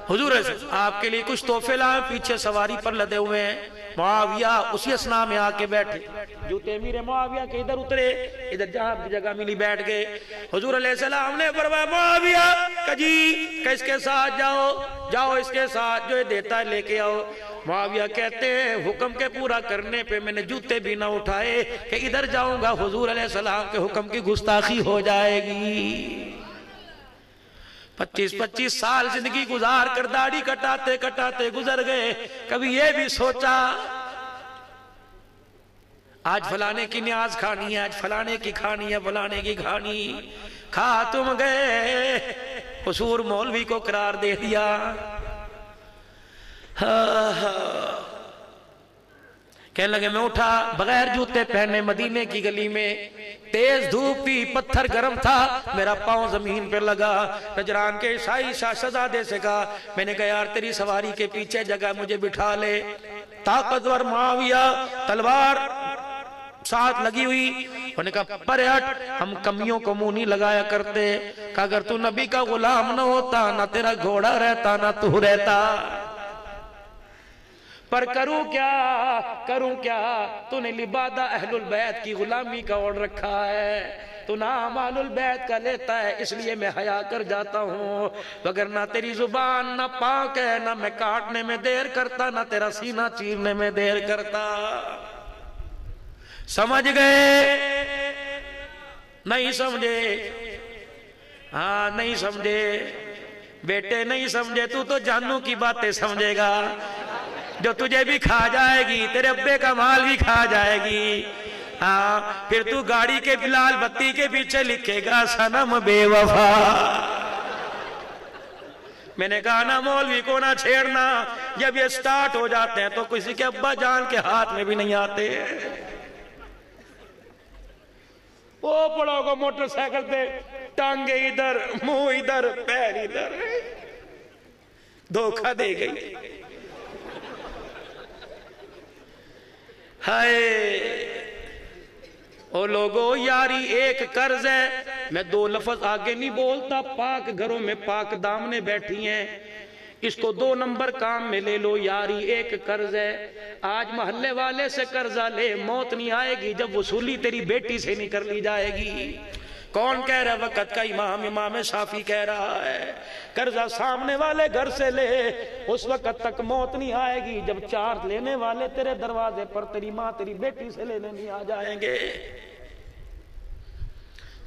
حضور آپ کے لیے کچھ تحفے لائے, پیچھے سواری پر لدے ہوئے ہیں. معاویہ اسی اسنا میں آ کے بیٹھے, جوتے امیر معاویہ کے ادھر اترے, ادھر جہاں جگہ ملی بیٹھ گئے. حضور علیہ السلام نے فرمایا معاویہ کہ اس کے ساتھ جاؤ, جاؤ اس کے ساتھ, جو دیتا ہے لے کے آؤ. معاویہ کہتے ہیں حکم کے پورا کرنے پہ میں نے جوتے بھی نہ اٹھائے کہ ادھر جاؤں گا حضور علیہ السلام کے حکم کی گستاخی ہو جائے گی. 25 سال زندگی گزار کر داڑھی کٹاتے کٹاتے گزر گئے. کبھی یہ بھی سوچا آج فلانے کی نیاز کھانی ہے, آج فلانے کی کھانی ہے, فلانے کی کھانی. کھا تم گئے, قصور مولوی کو قرار دے دیا. کہنے لگے میں اٹھا بغیر جوتے پہنے مدینے کی گلی میں, تیز دھوپ تھی, پتھر گرم تھا, میرا پاؤں زمین پہ لگا. نجران کے عیسائی شاہ شہزادے سے کہا, میں نے کہا یار تیری سواری کے پیچھے جگہ مجھے بٹھا لے. طاقتور معاویہ تلوار ساتھ لگی ہوئی. انہوں نے کہا پرے ہٹ, ہم کمیوں کو منہ نہیں لگایا کرتے. کہا اگر تو نبی کا غلام نہ ہوتا, نہ تیرا گھوڑا رہتا, نہ تو رہتا. پر کروں کیا, تو نے لبادہ اہل البیت کی غلامی کا اوڑھ رکھا ہے. تو نام اہل البیت کا لیتا ہے, اس لیے میں حیا کر جاتا ہوں. وگرنہ تیری زبان نہ پاک ہے, نہ میں کاٹنے میں دیر کرتا, نہ تیرا سینہ چیرنے میں دیر کرتا. سمجھ گئے؟ نہیں سمجھے؟ ہاں نہیں سمجھے بیٹے, نہیں سمجھے. تو جانوں کی باتیں سمجھے گا جو تجھے بھی کھا جائے گی, تیرے ابے کا مال بھی کھا جائے گی. ہاں پھر تو گاڑی کے لال بتی کے پیچھے لکھے گا صنم بے وفا. میں نے کہا نا مولوی کو نہ چھیڑنا، جب یہ سٹارٹ ہو جاتے ہیں تو کسی کے ابا جان کے ہاتھ میں بھی نہیں آتے۔ وہ پڑو گا موٹر سائیکل پہ، ٹانگے ادھر، منہ ادھر، پیر ادھر، دھوکہ دے گئی۔ ہائے او لوگو، یاری ایک قرض ہے۔ میں دو لفظ آگے نہیں بولتا، پاک گھروں میں پاک دامنیں بیٹھی ہیں، اس کو 2 نمبر کام میں لے لو، یاری ایک قرض ہے۔ آج محلے والے سے قرضہ لے، موت نہیں آئے گی جب وصولی تیری بیٹی سے نہیں کر لی جائے گی۔ کون کہہ رہا ہے؟ وقت کا امام شافعی کہہ رہا ہے، قرضہ سامنے والے گھر سے لے، اس وقت تک موت نہیں آئے گی جب 4 لینے والے تیرے دروازے پر تیری ماں تیری بیٹی سے لینے نہیں آ جائیں گے۔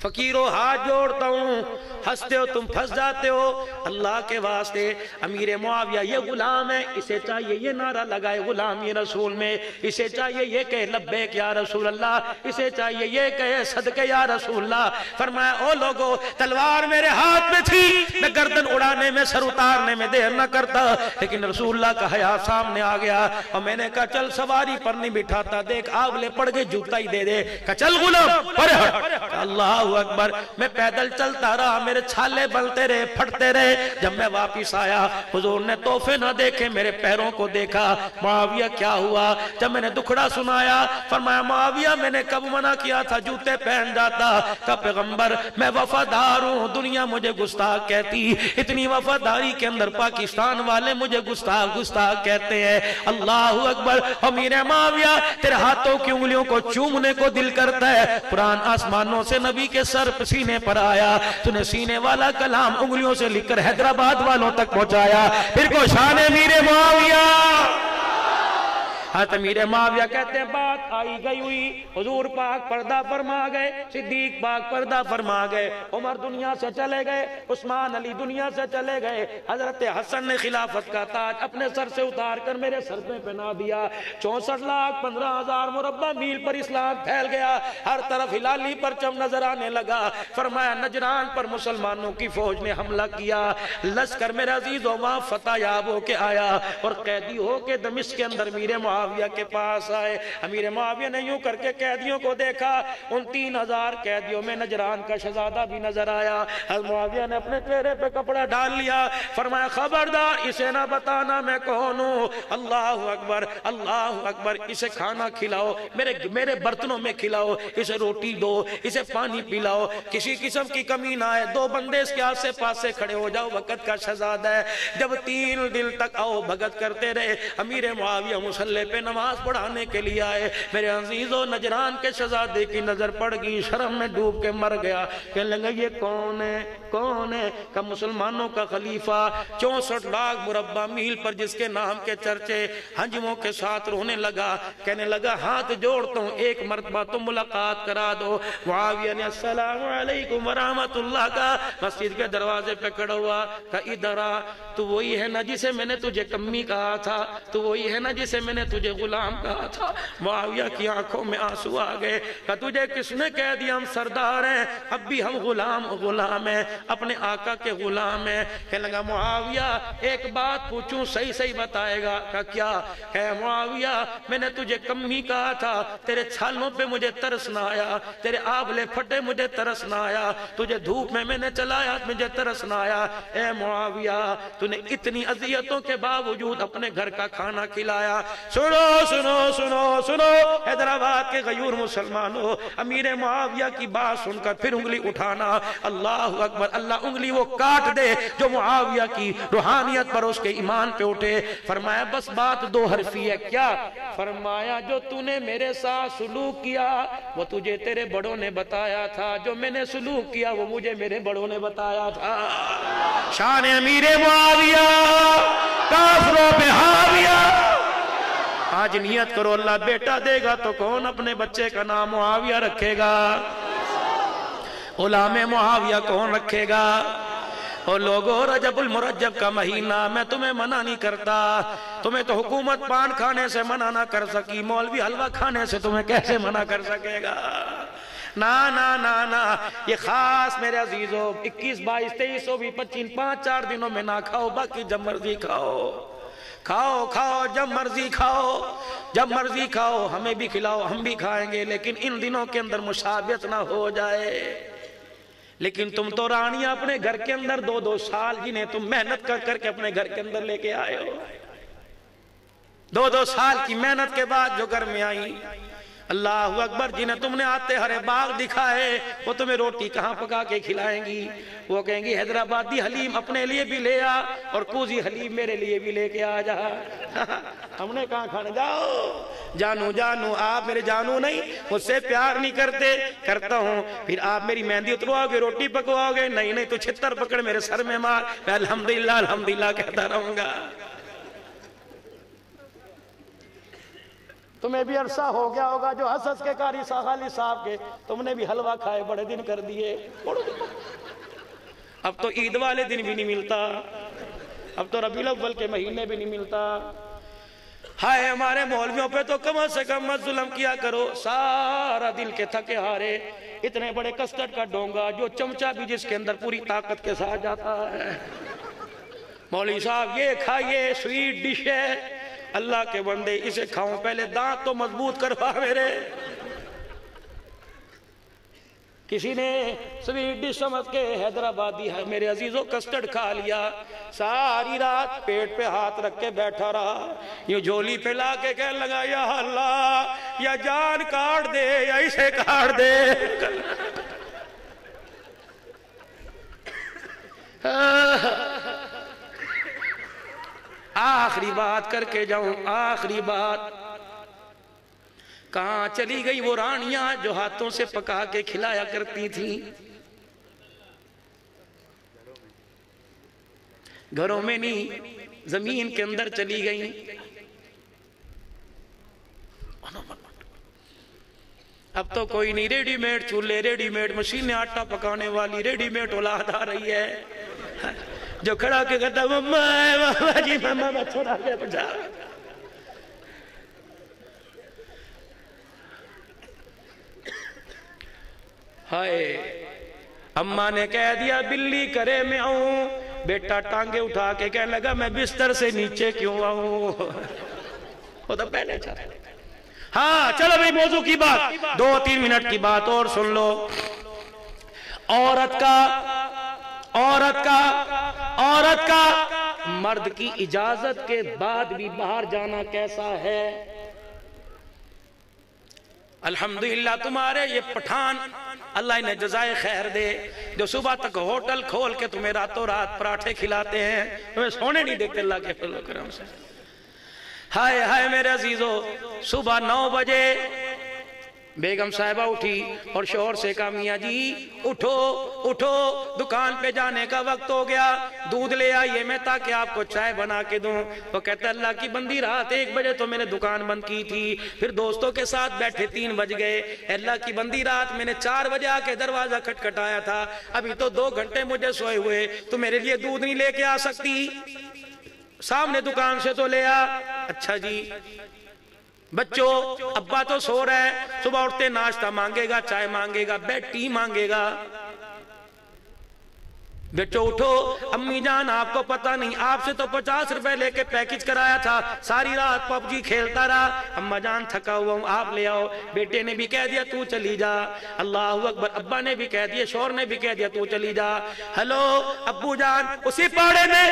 فقیروں ہاتھ جوڑتا ہوں، ہنستے ہو تم پھنس جاتے ہو، اللہ کے واسطے امیر معاویہ یہ غلام ہے، اسے چاہیے یہ نعرہ لگائے غلامی رسول میں، اسے چاہیے یہ کہے لبیک یا رسول اللہ، اسے چاہیے یہ کہے صدقے یا رسول اللہ۔ فرمایا او لوگو، تلوار میرے ہاتھ میں تھی، میں گردن اڑانے میں سر اتارنے میں دیر نہ کرتا، لیکن رسول اللہ کا حیا سامنے آ گیا اور میں نے کہا چل سواری پر نہیں بٹھاتا، دیکھ آولے پڑ گئے جوتا ہی دے دے، کہا چل غلام پڑے ہٹ، اللہ اکبر۔ میں پیدل چلتا رہا، میرے چھالے بلتے رہے، پھٹتے رہے۔ جب میں واپس آیا حضور نے تحفے نہ دیکھے، میرے پیروں کو دیکھا۔ معاویہ کیا ہوا؟ جب میں نے دکھڑا سنایا، فرمایا معاویہ میں نے کب منع کیا تھا جوتے پہن جاتا؟ کہ پیغمبر میں وفادار ہوں، دنیا مجھے گستاخ کہتی، اتنی وفاداری کے اندر پاکستان والے مجھے گستاخ کہتے ہیں۔ اللہ اکبر۔ اور میرے معاویہ تیرے ہاتھوں کی انگلیوں کو چومنے کو دل کرتا ہے، قرآن آسمانوں سے نبی کے سر سینے پر آیا، تو نے سینے والا کلام انگلیوں سے لکھ کر حیدرآباد والوں تک پہنچایا۔ پھر کو شان امیر معاویہ۔ حضرت امیر معاویہ کہتے ہیں بات آئی گئی ہوئی، حضور پاک پردہ فرما گئے، صدیق پاک پردہ فرما گئے، عمر دنیا سے چلے گئے، عثمان علی دنیا سے چلے گئے، حضرت حسن نے خلافت کا تاج اپنے سر سے اتار کر میرے سر پہ پہنا دیا۔ 64,15,000 مربع میل پر اسلام پھیل گیا، ہر طرف ہلالی پرچم نظر آنے لگا۔ فرمایا نجران پر مسلمانوں کی فوج نے حملہ کیا، لشکر میرے عزیز وہاں فتح یاب ہو کے آیا اور قیدی ہو کے دمشق کے اندر امیر معاویہ کے پاس آئے۔ امیر معاویہ نے یوں کر کے قیدیوں کو دیکھا، ان 3,000 قیدیوں میں نجران کا شہزادہ بھی نظر آیا۔ حضرت معاویہ نے اپنے چہرے پہ کپڑا ڈال لیا، فرمایا خبردار اسے نہ بتانا میں کون ہوں۔ اللہ اکبر، اللہ اکبر۔ اسے کھانا کھلاؤ، میرے برتنوں میں کھلاؤ، اسے روٹی دو، اسے پانی پلاؤ، کسی قسم کی کمی نہ آئے۔ 2 بندے اس کے آسے پاسے کھڑے ہو جاؤ، وقت کا شہزادہ ہے۔ جب 3 دن تک آؤ بھگت کرتے رہے، امیر معاویہ مصلی پہ نماز پڑھانے کے لیے آئے۔ میرے عزیزو نجران کے شہزادے کی نظر پڑ گئی، شرم میں ڈوب کے مر گیا۔ کہنے لگا یہ کون ہے؟ کون ہے؟ کہ مسلمانوں کا خلیفہ، 64 لاکھ مربع میل پر جس کے نام کے چرچے، ہنجموں کے ساتھ رونے لگا، کہنے لگا ہاتھ جوڑتا ہوں ایک مرتبہ تم ملاقات کرا دو۔ معاویہ نے السلام علیکم ورحمت اللہ کا مسجد کے دروازے پہ کھڑا ہوا، کہ ادھر آ، تو وہی ہے نا جسے میں نے تجھے کمی کہا تھا، تو وہی ہے نا جسے میں نے تجھے غلام کہا تھا۔ معاویہ کی آنکھوں میں آنسو آ گئے، کہ تجھے کس نے کہہ دیا ہم سردار ہیں؟ اب بھی ہم غلام ہیں، اپنے آقا کے غلام ہیں۔ کہنے لگا معاویہ ایک بات پوچھوں صحیح بتائے گا؟ کہ کیا ہے؟ معاویہ میں نے تجھے کمی کہا تھا، تیرے چھالوں پہ مجھے ترس نہ آیا، تیرے آبلے پھٹے مجھے ترس نہ آیا، تجھے دھوپ میں نے چلایا مجھے ترس نہ آیا۔ اے معاویہ تو نے اتنی اذیتوں کے باوجود اپنے گھر کا کھانا کھلایا۔ سنو سنو سنو سنو حیدرآباد کے غیور مسلمانوں، امیر معاویہ کی بات سن کر پھر انگلی اٹھانا۔ اللہ اکبر۔ اللہ انگلی وہ کاٹ دے جو معاویہ کی روحانیت پر اس کے ایمان پہ اٹھے۔ فرمایا بس بات 2 حرفی ہے۔ کیا؟ فرمایا جو تو نے میرے ساتھ سلوک کیا وہ تجھے تیرے بڑوں نے بتایا تھا، جو میں نے سلوک کیا وہ مجھے میرے بڑوں نے بتایا تھا۔ شان امیر معاویہ، کافروں پہ حاویہ۔ آج نیت کرو اللہ بیٹا دے گا تو کون اپنے بچے کا نام معاویہ رکھے گا؟ غلام معاویہ کون رکھے گا؟ اور لوگوں رجب المرجب کا مہینہ، میں تمہیں منع نہیں کرتا، تمہیں تو حکومت پان کھانے سے منع نہ کر سکی، مولوی حلوہ کھانے سے تمہیں کیسے منع کر سکے گا؟ نا نا نا نا، یہ خاص میرے عزیزو 21 22 23 25 5-4 دنوں میں نہ کھاؤ، باقی جب مرضی کھاؤ، کھاؤ کھاؤ جب مرضی کھاؤ، جب مرضی کھاؤ، ہمیں بھی کھلاؤ ہم بھی کھائیں گے، لیکن ان دنوں کے اندر مشابہت نہ ہو جائے۔ لیکن تم تو رانیاں اپنے گھر کے اندر 2-2 سال جنہیں تم محنت کر کے اپنے گھر کے اندر لے کے آئے ہو، 2-2 سال کی محنت کے بعد جو گھر میں آئی، اللہ اکبر، جنہیں تم نے آتے ہرے باغ دکھائے، وہ تمہیں روٹی کہاں پکا کے کھلائیں گی؟ وہ کہیں گی حیدرآبادی حلیم اپنے لیے بھی لے آ اور کوزی حلیم میرے لیے بھی لے کے آ جا۔ ہم نے کہاں کھانے؟ جاؤ جانو جانو، آپ میرے جانو نہیں، مجھ سے پیار نہیں کرتے، کرتا ہوں، پھر آپ میری مہندی اترواؤ گے، روٹی پکواؤ گے، نہیں نہیں تو چھتر پکڑ میرے سر میں مار، میں الحمدللہ الحمدللہ کہتا رہوں گا۔ تمہیں بھی عرصہ ہو گیا ہوگا جو حسس کے قاری خالی صاحب کے، تم نے بھی حلوہ کھائے بڑے دن کر دیے، اب تو عید والے دن بھی نہیں ملتا، اب تو ربیع الاول کے مہینے بھی نہیں ملتا۔ ہائے ہمارے مولویوں پہ تو کم سے کم مت ظلم کیا کرو، سارا دل کے تھکے ہارے، اتنے بڑے کسٹرڈ کا ڈونگا جو چمچہ بھی جس کے اندر پوری طاقت کے ساتھ جاتا ہے، مولوی صاحب یہ کھائیے، سویٹ ڈش ہے، اللہ کے بندے اسے کھاؤں، پہلے دانت تو مضبوط کروا میرے۔ کسی نے سویٹ ڈش سمجھ کے حیدرآبادی ہے میرے عزیزوں کسٹرڈ کھا لیا، ساری رات پیٹ پہ ہاتھ رکھ کے بیٹھا رہا، یہ جھولی پہ لا کے کہنے لگا یا اللہ، یا جان کاٹ دے یا اسے کاٹ دے۔ آخری بات کر کے جاؤں، آخری بات، کہاں چلی گئی وہ رانیاں جو ہاتھوں سے پکا کے کھلایا کرتی تھیں؟ گھروں میں نہیں، زمین کے اندر چلی گئیں۔ اب تو کوئی نہیں، ریڈی میڈ چولہے، ریڈی میڈ مشینیں، آٹا پکانے والی ریڈی میڈ اولاد آ رہی ہے، جو کھڑا کے کہتا ماما جی ماما میں چھوڑا کے بجا۔ ہائے اماں نے کہہ دیا بلی کرے میں آؤں، بیٹا ٹانگے اٹھا کے کہنے لگا میں بستر سے نیچے کیوں آؤں؟ وہ تو پہلے چاہتا ہے۔ ہاں چلو بھئی موضوع کی بات، 2-3 منٹ کی بات اور سن لو۔ عورت کا مرد کی اجازت کے بعد بھی باہر جانا کیسا ہے؟ الحمدللہ تمہارے یہ پٹھان اللہ انہیں جزائے خیر دے جو صبح تک ہوٹل کھول کے تمہیں راتوں رات پراٹھے کھلاتے ہیں، تمہیں سونے نہیں دیکھتے اللہ کے فضل و کرم سے۔ ہائے ہائے میرے عزیزو، صبح 9 بجے بیگم صاحبہ اٹھی اور شوہر سے کہا میاں جی اٹھو اٹھو، دکان پہ جانے کا وقت ہو گیا، دودھ لے آئیے میں تاکہ آپ کو چائے بنا کے دوں۔ وہ کہتا ہے اللہ کی بندی رات 1 بجے تو میں نے دکان بند کی تھی، پھر دوستوں کے ساتھ بیٹھے 3 بج گئے، اللہ کی بندی رات میں نے 4 بجے آ کے دروازہ کھٹکھٹایا تھا، ابھی تو 2 گھنٹے مجھے سوئے ہوئے، تو میرے لیے دودھ نہیں لے کے آ سکتی؟ سامنے دکان سے تو لے آ۔ اچھا جی بچوں ابا تو سو رہا ہے، صبح اٹھتے ناشتہ مانگے گا، چائے مانگے گا، بیڈ ٹی مانگے گا۔ بیٹو اٹھو، امی جان آپ کو پتہ نہیں آپ سے تو 50 روپے لے کے پیکج کرایا تھا، ساری رات پب جی کھیلتا رہا، اماں جان تھکا ہوا ہوں آپ لے آؤ۔ بیٹے نے بھی کہہ دیا تو چلی جا، اللہ اکبر، ابا نے بھی کہہ دیا، شوہر نے بھی کہہ دیا تو چلی جا۔ ہلو ابو جان، اسی پاڑے میں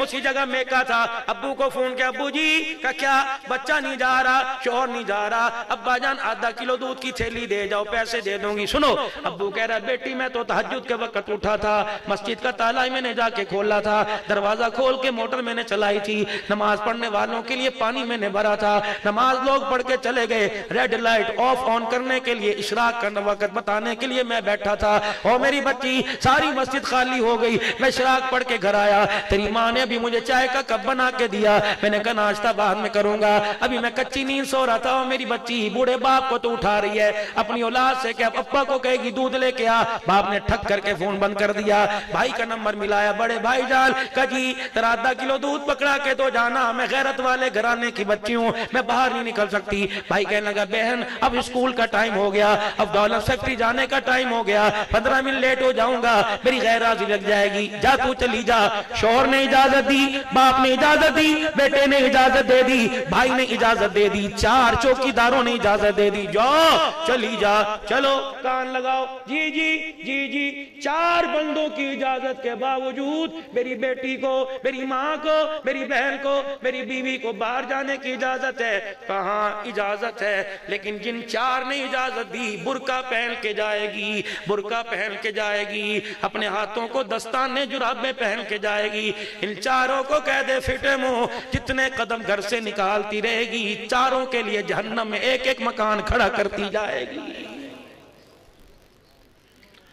اسی جگہ میں کا تھا، ابو کو فون کیا، ابو جی کا کیا بچہ نہیں جا رہا، شوہر نہیں جا رہا، ابا جان آدھا کلو دودھ کی تھیلی دے جاؤ پیسے دے دوں گی۔ سنو ابو کہہ رہا بیٹی میں تو تہجد کے وقت اٹھا تھا، مسجد کا تالا میں نے جا کے کھولا تھا، دروازہ کھول کے موٹر میں نے چلائی تھی، نماز پڑھنے والوں کے لیے پانی میں نے بھرا تھا، نماز لوگ پڑھ کے چلے گئے، ریڈ لائٹ آف آن کرنے کے لیے اشراق کا وقت بتانے کے لیے میں بیٹھا تھا، اور میری بچی ساری مسجد خالی ہو گئی، میں اشراق پڑھ کے گھر آیا، تیری ماں نے ابھی مجھے چائے کا کپ بنا کے دیا، میں نے کہا ناشتہ بعد میں کروں گا، ابھی میں کچی نیند سو رہا تھا، اور میری بچی بوڑھے باپ کو تو اٹھا رہی ہے، اپنی اولاد سے کہ ابا کو کہے گی دودھ لے کے آ، باپ نے ٹھک کر کے فون بند کر دیا۔ بھائی کا نمبر ملایا، بڑے بھائی جان کہ جی ترا 10 کلو دودھ پکڑا کے تو جانا، میں غیرت والے گھرانے کی بچی ہوں، میں باہر نہیں نکل سکتی۔ بھائی کہنے لگا بہن اب اسکول کا ٹائم ہو گیا، اب دولت فیکٹری جانے کا ٹائم ہو گیا، 15 منٹ لیٹ ہو جاؤں گا، میری غیر حاضری لگ جائے گی، جا تو چلی جا۔ شوہر نے اجازت دی، باپ نے اجازت دی، بیٹے نے اجازت دے دی، بھائی نے اجازت دے دی، 4 چوکیداروں نے اجازت دے دی، جاؤ چلی جا۔ چلو کان لگاؤ، جی جی جی جی 4 بندوں کی اجازت کے باوجود میری بیٹی کو، میری ماں کو، میری بہن کو، میری بیوی کو باہر جانے کی اجازت ہے۔ کہاں اجازت ہے، لیکن جن 4 نے اجازت دی برقع پہن کے جائے گی، برقع پہن کے جائے گی، اپنے ہاتھوں کو دستانے جرابیں پہن کے جائے گی۔ ان 4 کو کہہ دے فٹے منہ جتنے قدم گھر سے نکالتی رہے گی 4 کے لیے جہنم میں ایک ایک مکان کھڑا کرتی جائے گی۔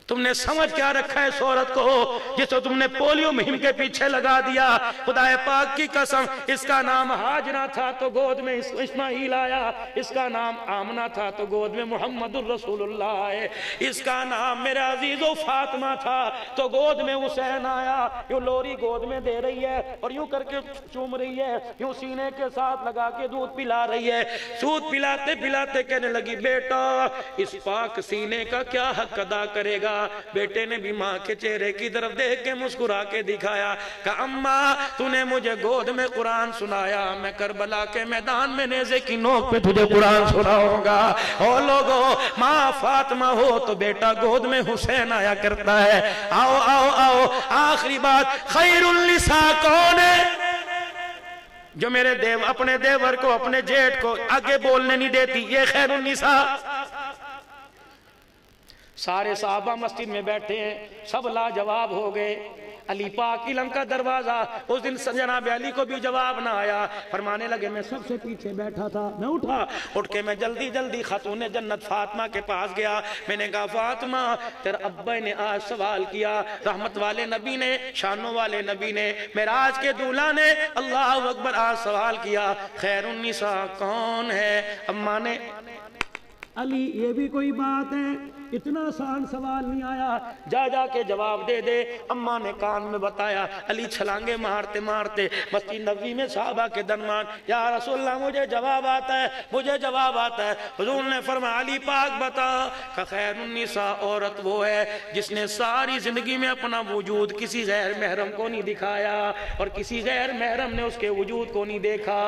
تم نے سمجھ کیا رکھا ہے اس عورت کو جسے تم نے پولیو مہم کے پیچھے لگا دیا؟ خدا پاک کی قسم، اس کا نام ہاجرہ تھا تو گود میں اسماعیل آیا، اس کا نام آمنہ تھا تو گود میں محمد الرسول اللہ ہے، اس کا نام میرے عزیزو فاطمہ تھا تو گود میں حسین آیا۔ یوں لوری گود میں دے رہی ہے اور یوں کر کے چوم رہی ہے، یوں سینے کے ساتھ لگا کے دودھ پلا رہی ہے۔ دودھ پلاتے پلاتے کہنے لگی بیٹا اس پاک سینے کا کیا حق ادا کرے گا؟ بیٹے نے بھی ماں کے چہرے کی طرف دیکھ کے مسکرا کے دکھایا کہ اماں تو نے مجھے گود میں قرآن سنایا، میں کربلا کے میدان میں نیزے کی نوک پہ تجھے قرآن سناؤں گا۔ او لوگو ماں فاطمہ ہو تو بیٹا گود میں حسین آیا کرتا ہے۔ آؤ آؤ آؤ، آخری بات، خیر النساء کون ہے؟ جو میرے اپنے دیور کو، اپنے جیٹ کو آگے بولنے نہیں دیتی، یہ خیر النساء۔ سارے صحابہ مسجد میں بیٹھے ہیں، سب لاجواب ہو گئے۔ علی پاک علم کا دروازہ، اس دن جناب علی کو بھی جواب نہ آیا، فرمانے لگے میں سب سے پیچھے بیٹھا تھا، میں اٹھ کے میں جلدی جلدی خاتون جنت فاطمہ کے پاس گیا۔ میں نے کہا فاطمہ تیرا ابا نے آج سوال کیا، رحمت والے نبی نے، شانوں والے نبی نے، معراج کے دولہا نے، اللہ اکبر، آج سوال کیا خیر النساء کون ہے؟ اماں نے علی یہ بھی کوئی بات ہے؟ اتنا آسان سوال نہیں آیا، جا جا کے جواب دے دے۔ اماں نے کان میں بتایا، علی چھلانگے مارتے مارتے مسجد نبوی میں صحابہ کے درمیان، یا رسول اللہ مجھے جواب آتا ہے، مجھے جواب آتا ہے۔ حضور نے فرمایا علی پاک بتا کہ خیر النساء عورت وہ ہے جس نے ساری زندگی میں اپنا وجود کسی غیر محرم کو نہیں دکھایا اور کسی غیر محرم نے اس کے وجود کو نہیں دیکھا۔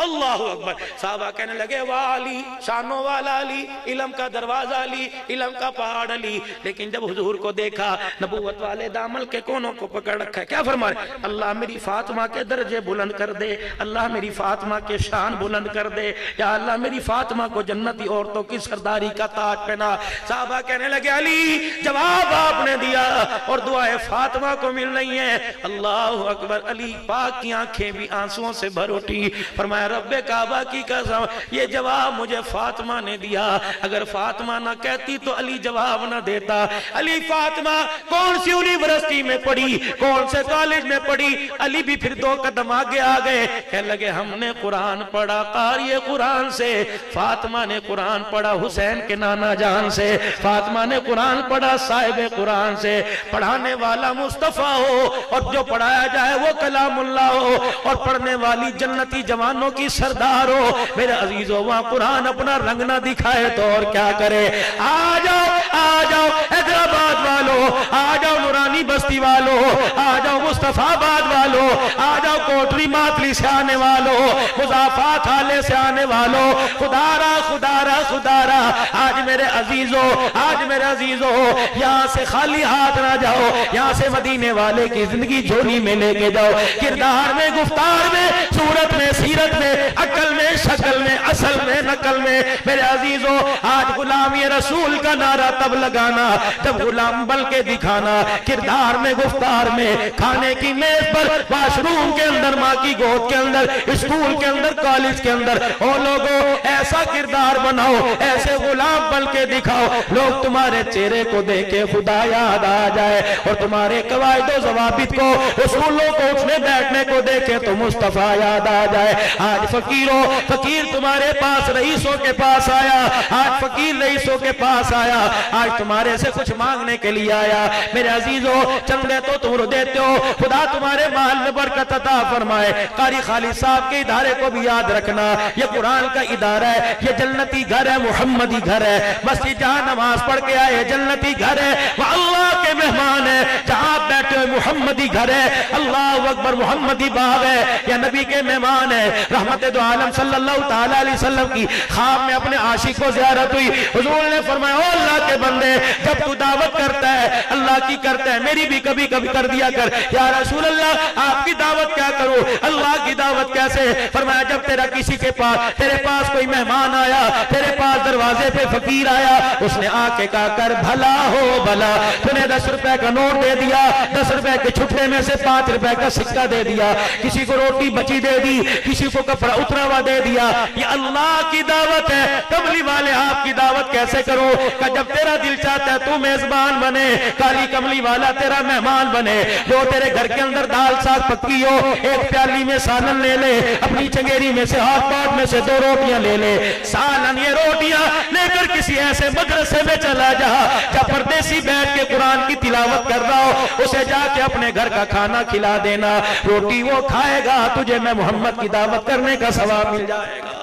اللہ اکبر۔ صحابہ کہنے لگے واہ علی، شانوں والا علی، علم کا دروازہ علی، علم کا پہاڑ علی۔ لیکن جب حضور کو دیکھا نبوت والے دامن کے کونوں کو پکڑ رکھا ہے، کیا فرمائے؟ اللہ میری فاطمہ کے درجے بلند کر دے، اللہ میری فاطمہ کے شان بلند کر دے، یا اللہ میری فاطمہ کو جنتی عورتوں کی سرداری کا تاج پہنا۔ صحابہ کہنے لگے علی جواب آپ نے دیا اور دعائیں فاطمہ کو مل رہی ہیں۔ اللہ اکبر۔ علی پاک کی آنکھیں بھی آنسوؤں سے بھر اٹھی، فرمایا رب کعبہ کی قسم یہ جواب مجھے فاطمہ نے دیا، اگر فاطمہ نہ کہتی تو علی جواب نہ دیتا۔ علی فاطمہ کون سی یونیورسٹی میں پڑھی، کون سے کالج میں پڑھی؟ علی بھی پھر 2 قدم آگے آ گئے، کہنے لگے ہم نے قرآن پڑھا قاری قرآن سے، فاطمہ نے قرآن پڑھا حسین کے نانا جان سے، فاطمہ نے قرآن پڑھا صاحب قرآن سے۔ پڑھانے والا مصطفیٰ ہو اور جو پڑھایا جائے وہ کلام اللہ ہو اور پڑھنے والی جنتی جوانوں کی سردار ہو، میرے عزیزو وہاں قرآن اپنا رنگ نہ دکھائے تو اور کیا کرے؟ آ جاؤ حیدرآباد والو، آ جاؤ نورانی بستی والو، آ جاؤ مصطفیٰ آباد والو، آ جاؤ کوٹری ماتلی سے آنے والو، مضافات حالے سے آنے والو، خدارا خدارا خدارا آج میرے عزیزو یہاں سے خالی ہاتھ نہ جاؤ، یہاں سے مدینے والے کی زندگی جھولی میں لے کے جاؤ، کردار میں، گفتار میں، صورت میں، سیرت میں، عقل میں، شکل میں، اصل میں، نقل میں۔ میرے عزیزو آج غلامی رسول کا نعرہ تب لگانا جب غلام بل کے دکھانا، کردار میں، گفتار میں، کھانے کی میز پر، واش روم کے اندر، ماں کی گود کے اندر، اسکول کے اندر، کالج کے اندر، او لوگوں ایسا کردار بناؤ، ایسے غلام بن کے دکھاؤ لوگ تمہارے چہرے کو دیکھے خدا یاد آ جائے، اور تمہارے قواعد و ضوابط کو، اصولوں کو، اٹھنے بیٹھنے کو دیکھے تو مصطفیٰ یاد آ جائے۔ آج فقیروں، فقیر تمہارے پاس رئیسوں کے پاس آیا، آج فقیر رئیسوں کے پاس آیا، آج تمہارے سے کچھ مانگنے کے لیے آیا۔ میرے عزیزوں، چندے تو تم رو دیتے ہو، خدا تمہارے مال میں برکت عطا فرمائے۔ قاری خالد صاحب کے ادارے کو بھی یاد رکھنا، یہ قرآن کا ادارہ ہے، یہ جنتی گھر ہے، محمدی گھر ہے۔ مسجد جہاں نماز پڑھ کے آئے جنتی گھر ہے، وہ اللہ کے مہمان ہے۔ جہاں آپ بیٹھے ہوئے محمدی گھر ہے، اللہ اکبر، محمدی باغ ہے، یا نبی کے مہمان ہے۔ رحمت دو عالم صلی اللہ تعالیٰ علیہ وسلم کی خواب میں اپنے عاشق کو زیارت ہوئی، حضور نے فرمایا او اللہ کے بندے، جب تو دعوت کرتا ہے اللہ کی کرتا ہے، میری بھی کبھی کبھی کر دیا کر۔ یا رسول اللہ آپ کی دعوت کیا کروں، اللہ کی دعوت کیسے؟ فرمایا جب تیرا کسی کے پاس، تیرے پاس کوئی مہمان آیا، تیرے پاس دروازے پہ فقیر آیا، اس نے آ کے کہا کر بھلا ہو بھلا، تو نے 10 روپے کا نوٹ دے دیا، 10 روپے کے چھٹے میں سے 5 روپے کا سکہ دے دیا، کسی کو روٹی بچی دے دی، کسی کو کپڑا اترا ہوا دے دیا، یہ اللہ کی دعوت ہے۔ کملی والے آپ کی دعوت کیسے کرو؟ کہ جب تیرا دل چاہتا ہے تو میزبان بنے، کالی کملی والا تیرا مہمان بنے، جو تیرے گھر کے اندر دال ساگ پکی ہو، ایک پیالی میں سالن لے لے، اپنی چنگیری میں سے ہاتھ پاٹ میں سے 2 روٹیاں لے لے، سالن یہ روٹیاں لے کر کسی ایسے مدرسے میں چلا جا جہاں پردیسی بیٹھ کے قرآن کی تلاوت کر رہا ہو، اسے جا کے اپنے گھر کا کھانا کھلا دینا، روٹی وہ کھائے گا، تجھے میں محمد کی دعوت کرنے کا ثواب مل جائے گا۔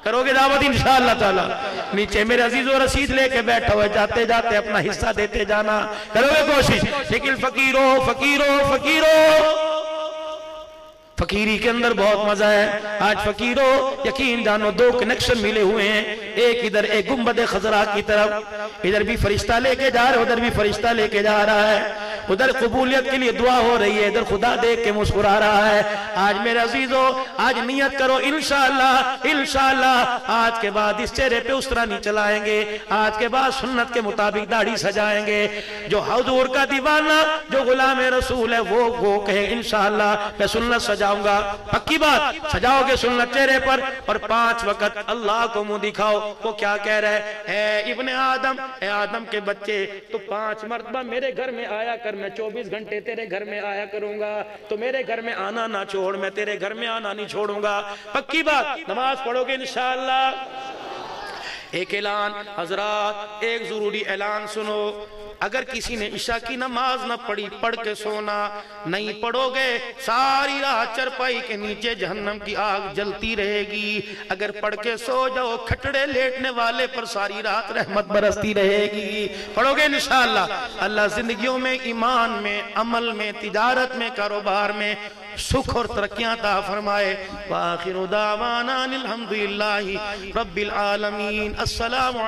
کرو گے دعوت انشاءاللہ تعالی؟ نیچے میرے عزیزو رسید لے کے بیٹھا ہوئے، جاتے جاتے اپنا حصہ دیتے جانا، کرو گے کوشش؟ لیکن فقیروں فقیروں فقیروں، فقیری کے اندر بہت مزہ ہے۔ آج فقیروں یقین جانو 2 کنیکشن ملے ہوئے ہیں، ایک ادھر ایک گنبد خضرا کی طرف، ادھر بھی فرشتہ لے کے جا رہا ہے، ادھر بھی فرشتہ لے کے جا رہا ہے، ادھر قبولیت کے لیے دعا ہو رہی ہے، ادھر خدا دیکھ کے مسکرا رہا ہے۔ آج میرے عزیزو آج نیت کرو انشاءاللہ انشاءاللہ آج کے بعد اس چہرے پہ اسرا نہیں چلائیں گے، آج کے بعد سنت کے مطابق داڑھی سجائیں گے، جو حضور کا دیوانہ جو غلام رسول ہے وہ کہے انشاءاللہ میں سنت سجاؤں گا، پکی بات سجاؤ گے سنت چہرے پر، اور 5 وقت اللہ کو منہ دکھاؤ۔ وہ کیا کہہ رہے ہیں؟ اے ابن آدم، اے آدم کے بچے، تو 5 مرتبہ میرے گھر میں آیا کر، میں 24 گھنٹے تیرے گھر میں آیا کروں گا، تو میرے گھر میں آنا نہ چھوڑ، میں تیرے گھر میں آنا نہیں چھوڑوں گا، پکی بات۔ نماز پڑھو گے انشاءاللہ؟ ایک اعلان حضرات، ایک ضروری اعلان سنو، اگر کسی نے عشاء کی نماز نہ پڑھی، پڑھ کے سونا، نہیں پڑھو گے ساری رات چرپائی کے نیچے جہنم کی آگ جلتی رہے گی، اگر پڑھ کے سو جاؤ کھٹڑے لیٹنے والے پر ساری رات رحمت برستی رہے گی۔ پڑھو گے انشاءاللہ؟ اللہ زندگیوں میں، ایمان میں، عمل میں، تجارت میں، کاروبار میں سکھ اور ترقیاں عطا فرمائے۔ وآخر دعوانا الحمدللہ رب العالمین۔ السلام علیکم۔